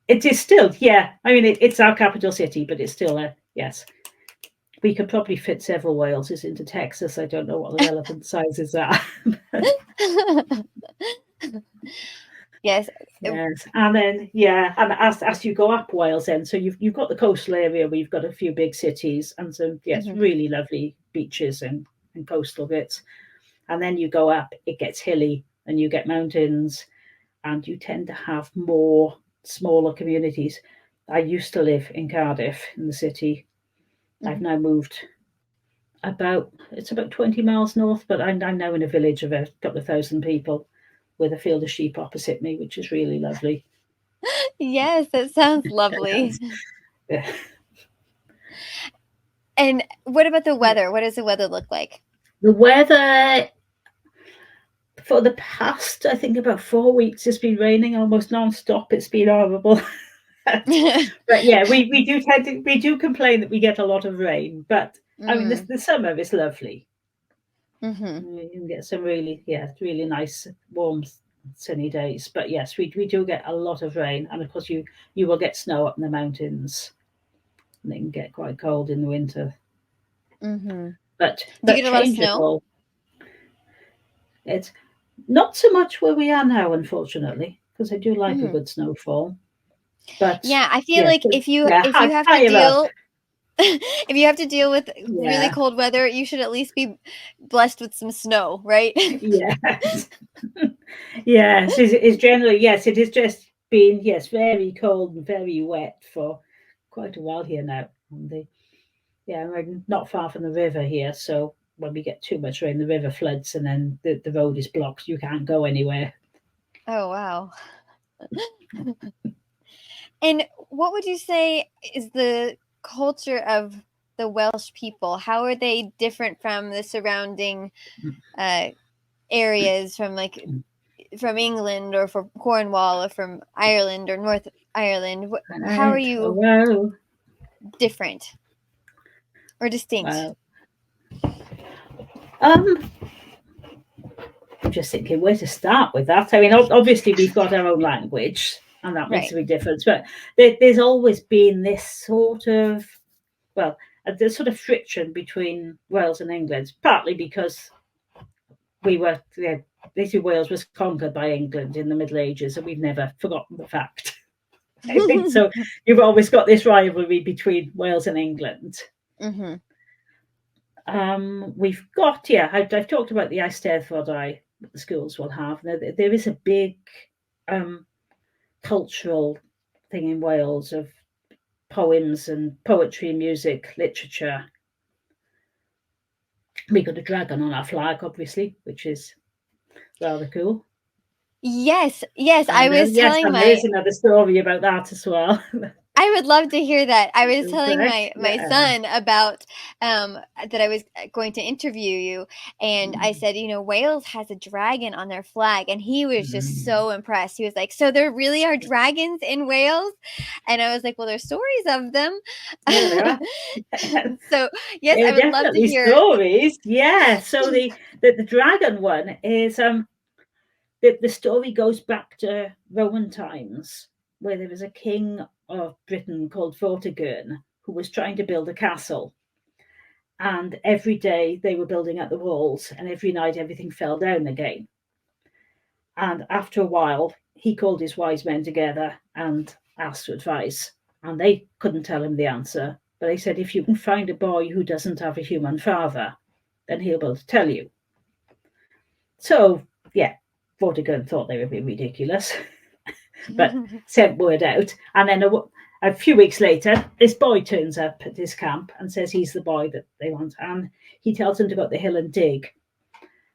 It is still, yeah. I mean, it's our capital city, but it's still yes. We could probably fit several Waleses into Texas. I don't know what the relevant sizes are. Yes. Yes, and then and as you go up Wales, then so you've got the coastal area where you've got a few big cities and some really lovely beaches and coastal bits, and then you go up, it gets hilly and you get mountains, and you tend to have more smaller communities. I used to live in Cardiff in the city. I've now moved it's about 20 miles north, but I'm now in a village of a couple of thousand people with a field of sheep opposite me, which is really lovely. Yes, that sounds lovely. Yeah. And what about the weather? What does the weather look like? The weather for the past, I think, about 4 weeks, it's been raining almost non-stop. It's been horrible. But yeah, we do complain that we get a lot of rain, but I mean the summer is lovely. You can get some really nice warm sunny days. But yes, we do get a lot of rain, and of course you will get snow up in the mountains, and it can get quite cold in the winter. But do you get a lot of snow? changeable. It's not so much where we are now, unfortunately, because I do like a good snowfall. But yeah, I feel like if you have to deal if you have to deal with really cold weather, you should at least be blessed with some snow, right? Yes. Yes, it's generally, yes, it has just been, yes, very cold and very wet for quite a while here now. And we're not far from the river here, so when we get too much rain, the river floods and then the road is blocked. You can't go anywhere. Oh, wow. And what would you say is the culture of the Welsh people? How are they different from the surrounding areas, from England or from Cornwall or from Ireland or North Ireland? How are you different or distinct? I'm just thinking where to start with that. I mean, obviously we've got our own language, and that makes a big difference. But there's always been this sort of, there's sort of friction between Wales and England, partly because basically Wales was conquered by England in the Middle Ages, and we've never forgotten the fact. I think so. You've always got this rivalry between Wales and England. We've got, I've talked about the Eisteddfodau that the schools will have. There is a big cultural thing in Wales of poems and poetry, music, literature. We got a dragon on our flag, obviously, which is rather cool. Yes, I was telling there's another story about that as well. I would love to hear that. I was telling my son about that I was going to interview you, and I said, Wales has a dragon on their flag, and he was just so impressed. He was like, "So there really are dragons in Wales?" And I was like, "Well, there's stories of them." Yeah, so yes, I would love to hear stories. Yeah. So the dragon one is the story goes back to Roman times, where there was a king of Britain called Vortigern who was trying to build a castle. And every day they were building up the walls, and every night everything fell down again. And after a while, he called his wise men together and asked for advice. And they couldn't tell him the answer. But they said, if you can find a boy who doesn't have a human father, then he'll be able to tell you. So, yeah, Vortigern thought they were a bit ridiculous, but sent word out. And then a few weeks later, this boy turns up at his camp and says he's the boy that they want. And he tells them to go up the hill and dig.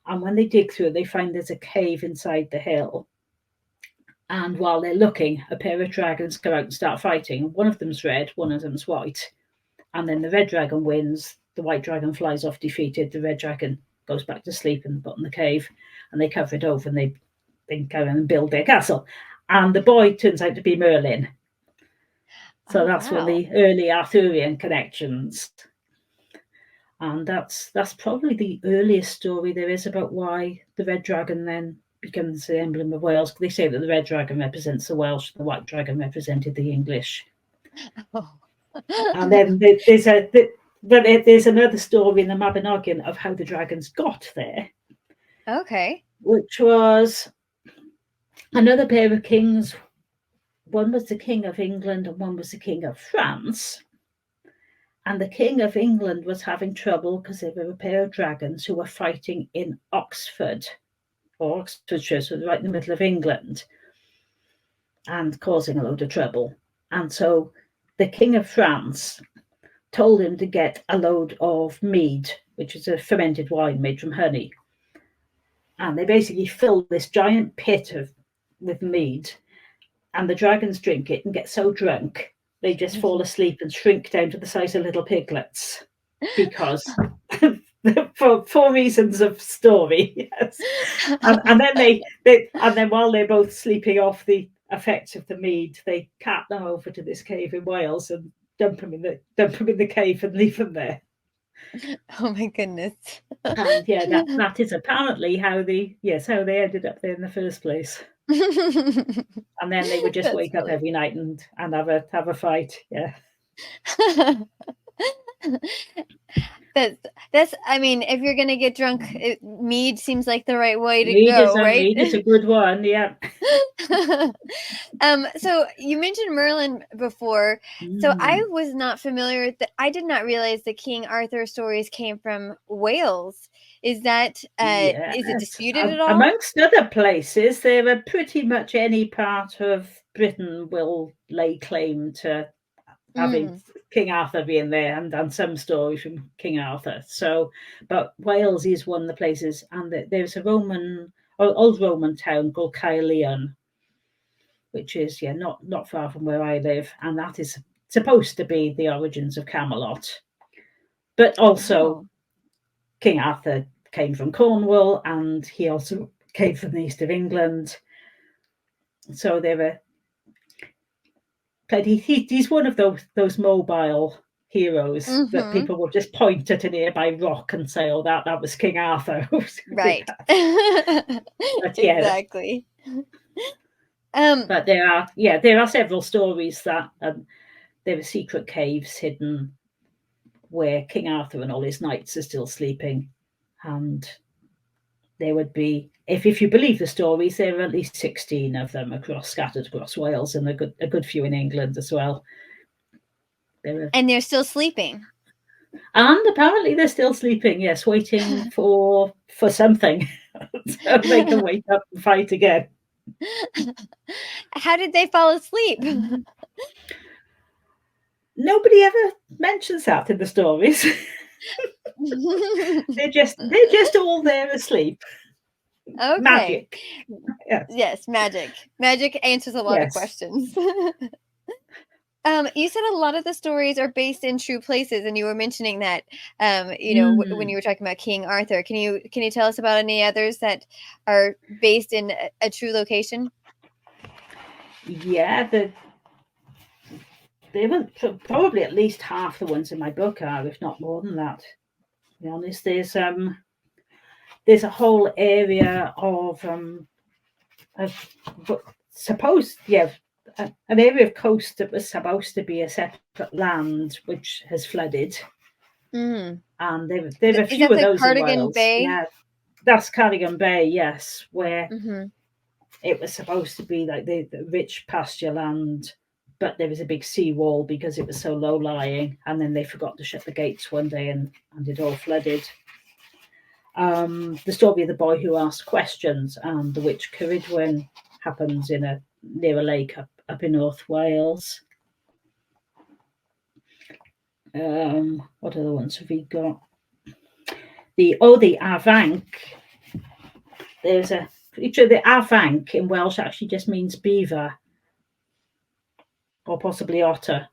And when they dig through, they find there's a cave inside the hill. And while they're looking, a pair of dragons come out and start fighting. One of them's red, one of them's white. And then the red dragon wins. The white dragon flies off defeated. The red dragon goes back to sleep in the bottom of the cave. And they cover it over and they go and build their castle. And the boy turns out to be Merlin. So that's one of the early Arthurian connections. And that's probably the earliest story there is about why the red dragon then becomes the emblem of Wales. They say that the red dragon represents the Welsh, the white dragon represented the English. Oh. And then there's another story in the Mabinogion of how the dragons got there. Okay. Which was another pair of kings. One was the King of England and one was the King of France. And the King of England was having trouble because there were a pair of dragons who were fighting in Oxford, or Oxfordshire, so right in the middle of England, and causing a load of trouble. And so the King of France told him to get a load of mead, which is a fermented wine made from honey. And they basically fill this giant pit with mead, and the dragons drink it and get so drunk they just fall asleep and shrink down to the size of little piglets, because for reasons of story. Yes. And then while they're both sleeping off the effects of the mead, they cart them over to this cave in Wales and dump them in the cave and leave them there. Oh my goodness. And yeah, that is apparently how they ended up there in the first place. And then they would just wake up every night and have a fight. Yeah. That's I mean, if you're gonna get drunk, mead seems like the right way to go, right? Mead is a good one, yeah. So you mentioned Merlin before. So I was not familiar with that. I did not realize the King Arthur stories came from Wales. Is that yes. Is it disputed at all? Amongst other places, there are pretty much any part of Britain will lay claim to having King Arthur being there and some stories from King Arthur. So, but Wales is one of the places, and there's a old Roman town called Caerleon, which is not far from where I live, and that is supposed to be the origins of Camelot. But also, King Arthur came from Cornwall, and he also came from the east of England. So there were plenty. He's one of those mobile heroes that people will just point at a nearby rock and say, "Oh, that was King Arthur." Right. But, yeah, exactly. But there are several stories that there are secret caves hidden where King Arthur and all his knights are still sleeping, and there would be, if you believe the stories, there are at least 16 of them scattered across Wales, and a good few in England as well. And they're still sleeping. And apparently they're still sleeping, yes, waiting for something so they can wake up and fight again. How did they fall asleep? Nobody ever mentions that in the stories. They're just all there asleep. Okay. Magic. Yes, magic. Magic answers a lot of questions. You said a lot of the stories are based in true places, and you were mentioning that, when you were talking about King Arthur. Can you tell us about any others that are based in a true location? Yeah, they were probably at least half the ones in my book are, if not more than that. To be honest, there's a whole area of an area of coast that was supposed to be a separate land, which has flooded, Mm. And there are a Is few that of the those in Cardigan Wales. Bay? Yeah, that's Cardigan Bay, yes, where Mm-hmm. it was supposed to be like the rich pasture land, but there was a big seawall because it was so low lying, and then they forgot to shut the gates one day, and it all flooded. The story of the boy who asked questions and the witch Ceridwen happens near a lake up in North Wales. What other ones have we got? The Afanc. There's a creature. The Afanc in Welsh actually just means beaver, or possibly otter.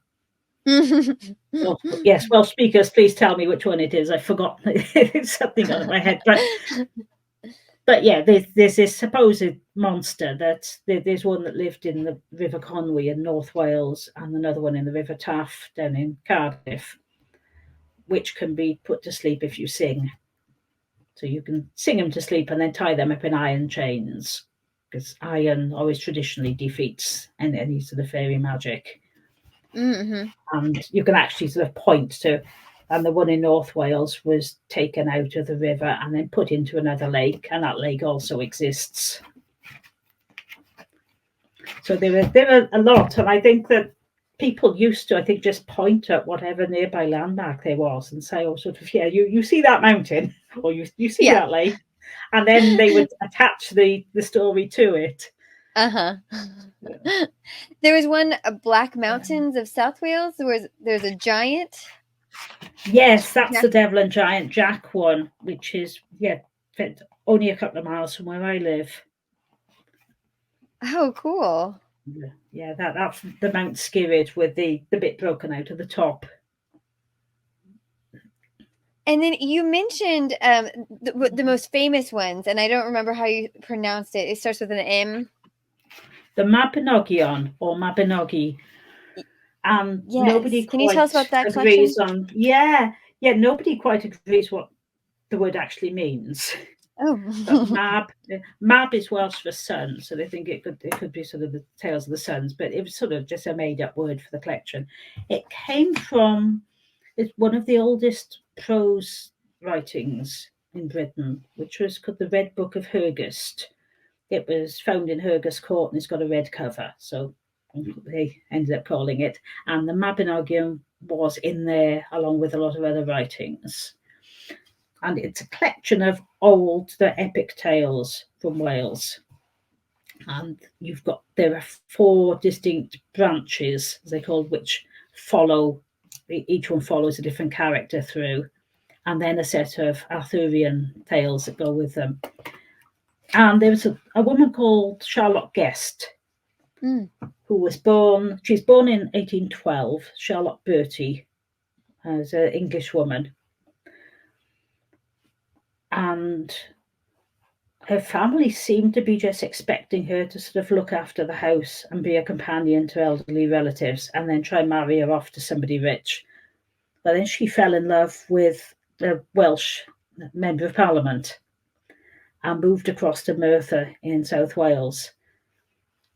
Oh, yes, Welsh speakers, please tell me which one it is. I forgot. Something got in my head, but yeah, there's this supposed monster that there's one that lived in the River Conwy in North Wales, and another one in the River Taff down in Cardiff, which can be put to sleep if you sing. So you can sing them to sleep and then tie them up in iron chains, because iron always traditionally defeats any sort of fairy magic. Mm-hmm. And you can actually sort of point to, and the one in North Wales was taken out of the river and then put into another lake, and that lake also exists. So there are a lot, and I think that people used to, I think, just point at whatever nearby landmark there was and say, oh, sort of, yeah, you see that mountain, or you see that lake, and then they would attach the story to it. Uh-huh. Yeah. There was one, Black Mountains of South Wales. There's a giant. Yes, that's the Devil and Giant Jack one, which is only a couple of miles from where I live. Oh, cool. Yeah, that's the Mount Skirrid with the bit broken out of the top. And then you mentioned the most famous ones, and I don't remember how you pronounced it. It starts with an M. The Mabinogion or Mabinogi. And yes. Nobody Can you tell us about that agrees collection? Nobody quite agrees what the word actually means. Oh. But Mab is Welsh for sun, so they think it could be sort of the Tales of the Sons, but it was sort of just a made up word for the collection. It came from, it's one of the oldest prose writings in Britain, which was called the Red Book of Hurgest. It was found in Hurgest Court and it's got a red cover, so they ended up calling it. And the Mabinogion was in there along with a lot of other writings. And it's a collection of the epic tales from Wales. And there are 4 distinct branches, as they're called, which follow, each one follows a different character through, and then a set of Arthurian tales that go with them. And there was a woman called Charlotte Guest, who was born, she's born in 1812, Charlotte Bertie, as an English woman. And her family seemed to be just expecting her to sort of look after the house and be a companion to elderly relatives and then try and marry her off to somebody rich. But then she fell in love with the Welsh Member of Parliament and moved across to Merthyr in South Wales.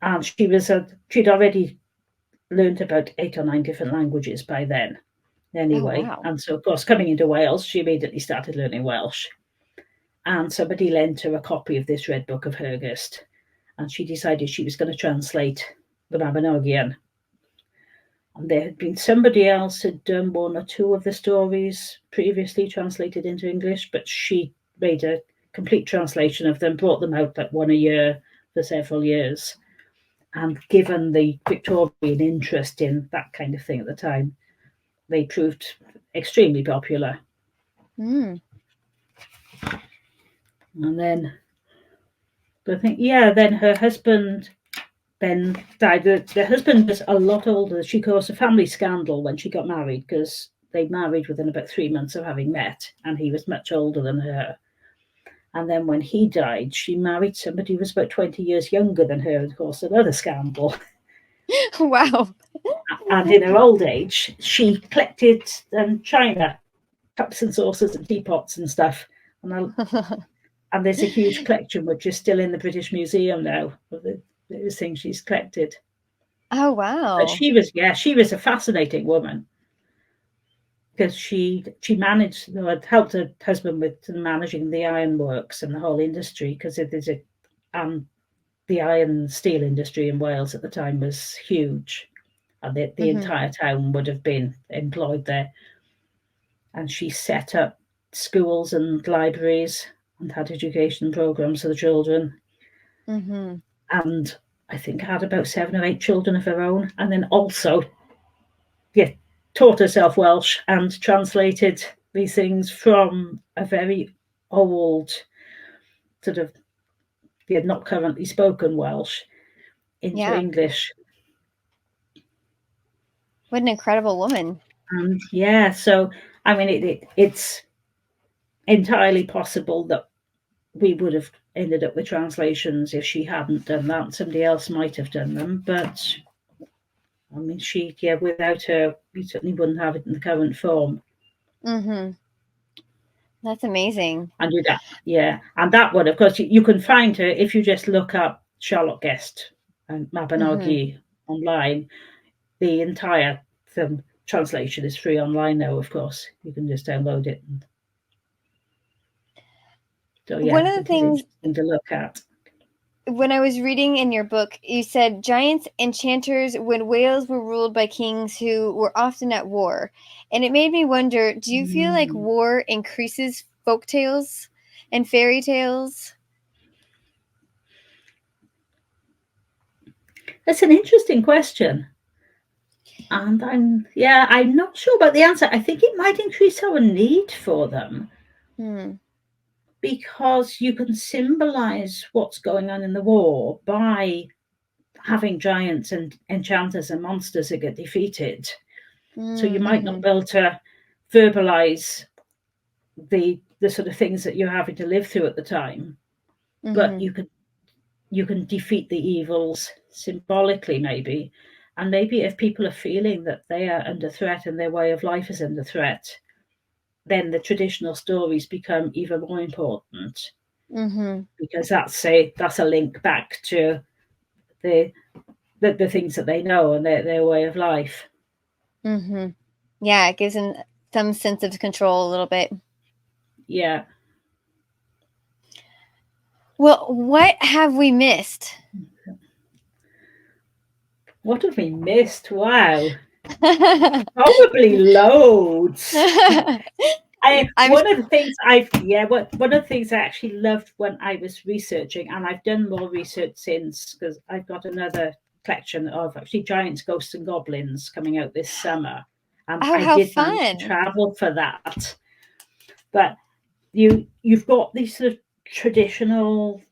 And she'd already learned about 8 or 9 different languages by then anyway. Oh, wow. And so, of course, coming into Wales, she immediately started learning Welsh. And somebody lent her a copy of this Red Book of Hurgest, and she decided she was going to translate the Mabinogion. And there had been somebody else had done 1 or 2 of the stories previously translated into English, but she made a complete translation of them, brought them out like 1 a year for several years. And given the Victorian interest in that kind of thing at the time, they proved extremely popular. And then I think, then her husband then died. The husband was a lot older. She caused a family scandal when she got married, because they married within about 3 months of having met, and he was much older than her. And then when he died, she married somebody who was about 20 years younger than her, and caused another scandal. Wow. And in her old age, she collected china, cups and saucers and teapots and stuff. And there's a huge collection which is still in the British Museum now of those things she's collected. Oh, wow. But she was a fascinating woman. because she managed, had helped her husband with managing the ironworks and the whole industry, because there's a the iron steel industry in Wales at the time was huge, and the entire town would have been employed there. And she set up schools and libraries and had education programs for the children. And I think had about 7 or 8 children of her own, and then also, taught herself Welsh and translated these things from a very old sort of, not currently spoken Welsh into English. What an incredible woman. And so I mean, it's entirely possible that we would have ended up with translations if she hadn't done that. Somebody else might have done them, but I mean, she, without her, we certainly wouldn't have it in the current form. That's amazing. And and that one, of course, you can find her if you just look up Charlotte Guest and Mabinogi online. The entire translation is free online now, of course. You can just download it. So one of the things to look at. When I was reading in your book, you said giants, enchanters, when Wales were ruled by kings who were often at war. And it made me wonder, do you feel like war increases folk tales and fairy tales? That's an interesting question. And I'm not sure about the answer. I think it might increase our need for them. Because you can symbolize what's going on in the war by having giants and enchanters and monsters that get defeated. So you might not be able to verbalize the sort of things that you're having to live through at the time, but you can defeat the evils symbolically, maybe. And maybe if people are feeling that they are under threat and their way of life is under threat, then the traditional stories become even more important, because that's a link back to the things that they know and their way of life. Yeah, it gives them some sense of control a little bit. Yeah. Well, what have we missed? What have we missed? Wow. Probably loads. One of the things I actually loved when I was researching, and I've done more research since, because I've got another collection of actually giants, ghosts, and goblins coming out this summer, and I did manage to travel for that. But you've got these sort of traditional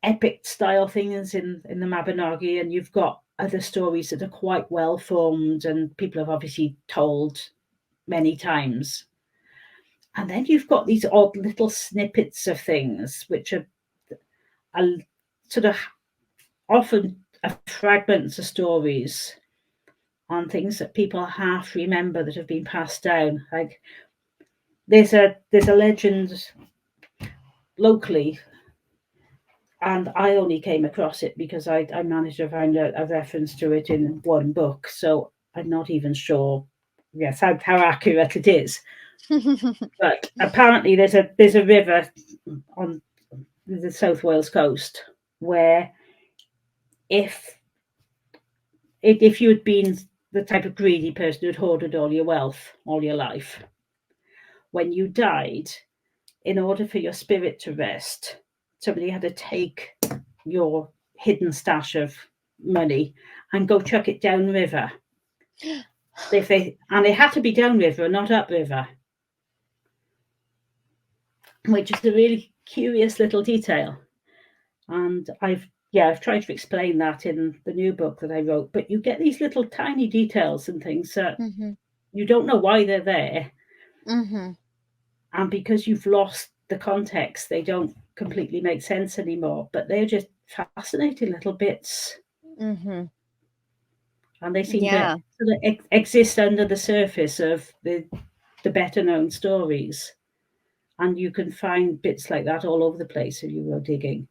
epic style things in the Mabinogi, and you've got other stories that are quite well formed and people have obviously told many times. And then you've got these odd little snippets of things which are sort of often fragments of stories on things that people half remember that have been passed down. Like there's a legend locally, and I only came across it because I managed to find a reference to it in one book, so I'm not even sure how accurate it is. But apparently there's a river on the South Wales coast where if you had been the type of greedy person who'd hoarded all your wealth all your life, when you died, in order for your spirit to rest, somebody had to take your hidden stash of money and go chuck it downriver. And it had to be downriver, not upriver, which is a really curious little detail. And I've tried to explain that in the new book that I wrote, but you get these little tiny details and things that you don't know why they're there. And because you've lost the context, they don't completely make sense anymore, but they're just fascinating little bits. And they seem to sort of exist under the surface of the better known stories. And you can find bits like that all over the place if you go digging.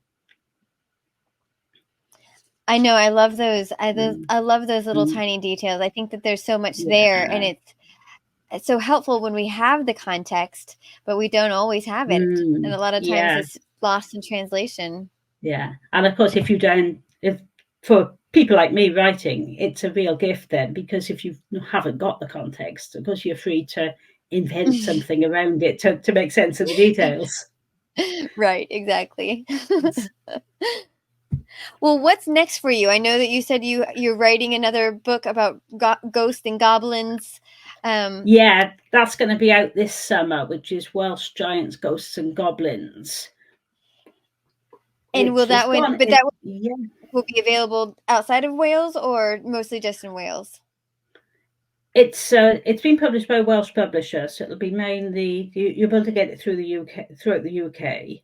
I know, I love those. I love those little tiny details. I think that there's so much there, and so helpful when we have the context, but we don't always have it. And a lot of times Yeah, it's lost in translation. yeah. And of course, if for people like me writing, it's a real gift then, because if you haven't got the context, of course, you're free to invent something around it to make sense of the details. Right, exactly. Well, what's next for you? I know that you said you're writing another book about ghosts and goblins. Yeah, that's going to be out this summer, which is Welsh Giants, Ghosts and Goblins. And will Which has that one, gone, but that yeah. will be available outside of Wales or mostly just in Wales? It's been published by a Welsh publisher, so it'll be mainly you'll be able to get it through the UK throughout the UK.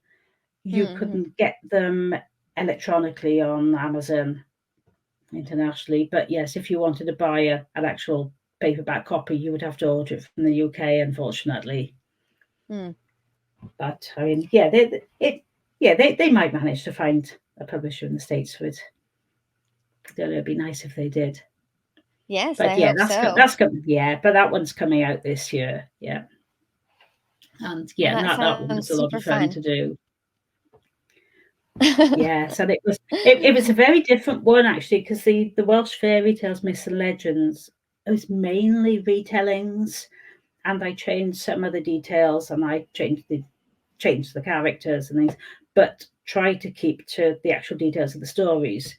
You Mm-hmm. couldn't get them electronically on Amazon internationally, but yes, if you wanted to buy an actual paperback copy, you would have to order it from the UK, unfortunately. Mm. But I mean, they might manage to find a publisher in the States for it. It'd be nice if they did. Yes, But I yeah, hope so. but that one's coming out this year. Yeah, and Well, yeah, that that one sounds was a lot super of fun fun. to do. Yes, and it was a very different one actually, because the Welsh fairy tales, myths and legends, it was mainly retellings, and I changed some of the details, and I changed the characters and things, but tried to keep to the actual details of the stories.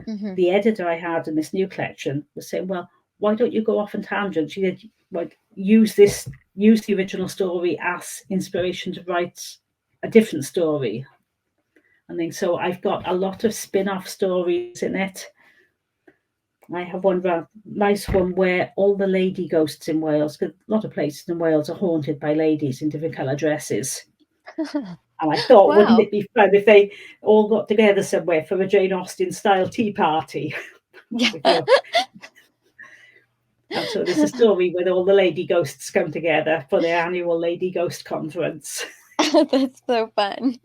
Mm-hmm. The editor I had in this new collection was saying, "Well, why don't you go off on tangents? You did, like, use the original story as inspiration to write a different story." And then so I've got a lot of spin-off stories in it. I have one nice one where all the lady ghosts in Wales, because a lot of places in Wales are haunted by ladies in different colour dresses. And I thought, wouldn't Wow. it be fun if they all got together somewhere for a Jane Austen style tea party? Yeah. And so there's a story where all the lady ghosts come together for their annual Lady Ghost Conference. That's so fun.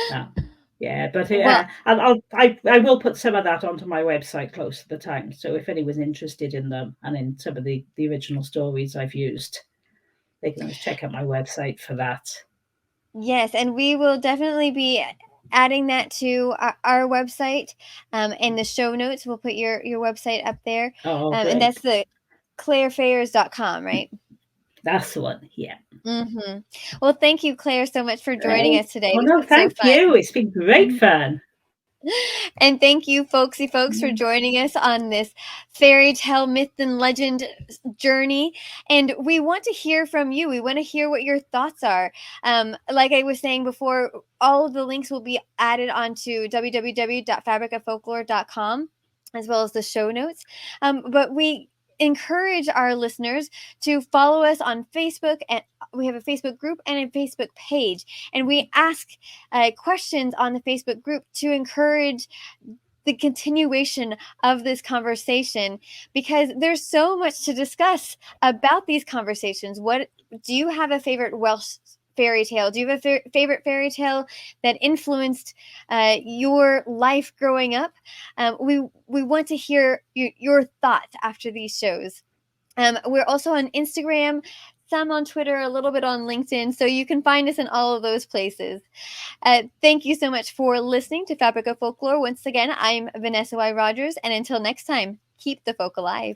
Yeah. Yeah, but Well, yeah, I will put some of that onto my website close to the time. So if anyone's interested in them and in some of the original stories I've used, they can always check out my website for that. yes, and we will definitely be adding that to our website. In the show notes, we'll put your website up there. Oh, And that's great. the clairefayers.com, right? That's the one. Yeah. Mm-hmm. Well, thank you, Claire, so much for joining Great. us today. Oh This no, was so thank you. It's been great fun. fun. And thank you, folksy folks, for joining us on this fairy tale, myth, and legend journey. And we want to hear from you. We want to hear what your thoughts are. Like I was saying before, all of the links will be added onto www.fabricoffolklore.com, as well as the show notes. But we encourage our listeners to follow us on Facebook, and we have a Facebook group and a Facebook page, and we ask questions on the Facebook group to encourage the continuation of this conversation, because there's so much to discuss about these conversations. What do you have a favorite Welsh fairy tale? Do you have a favorite fairy tale that influenced your life growing up? We want to hear your thoughts after these shows. We're also on Instagram, some on Twitter, a little bit on LinkedIn, so you can find us in all of those places. Thank you so much for listening to Fabric of Folklore. Once again, I'm Vanessa Y. Rogers, and until next time, keep the folk alive.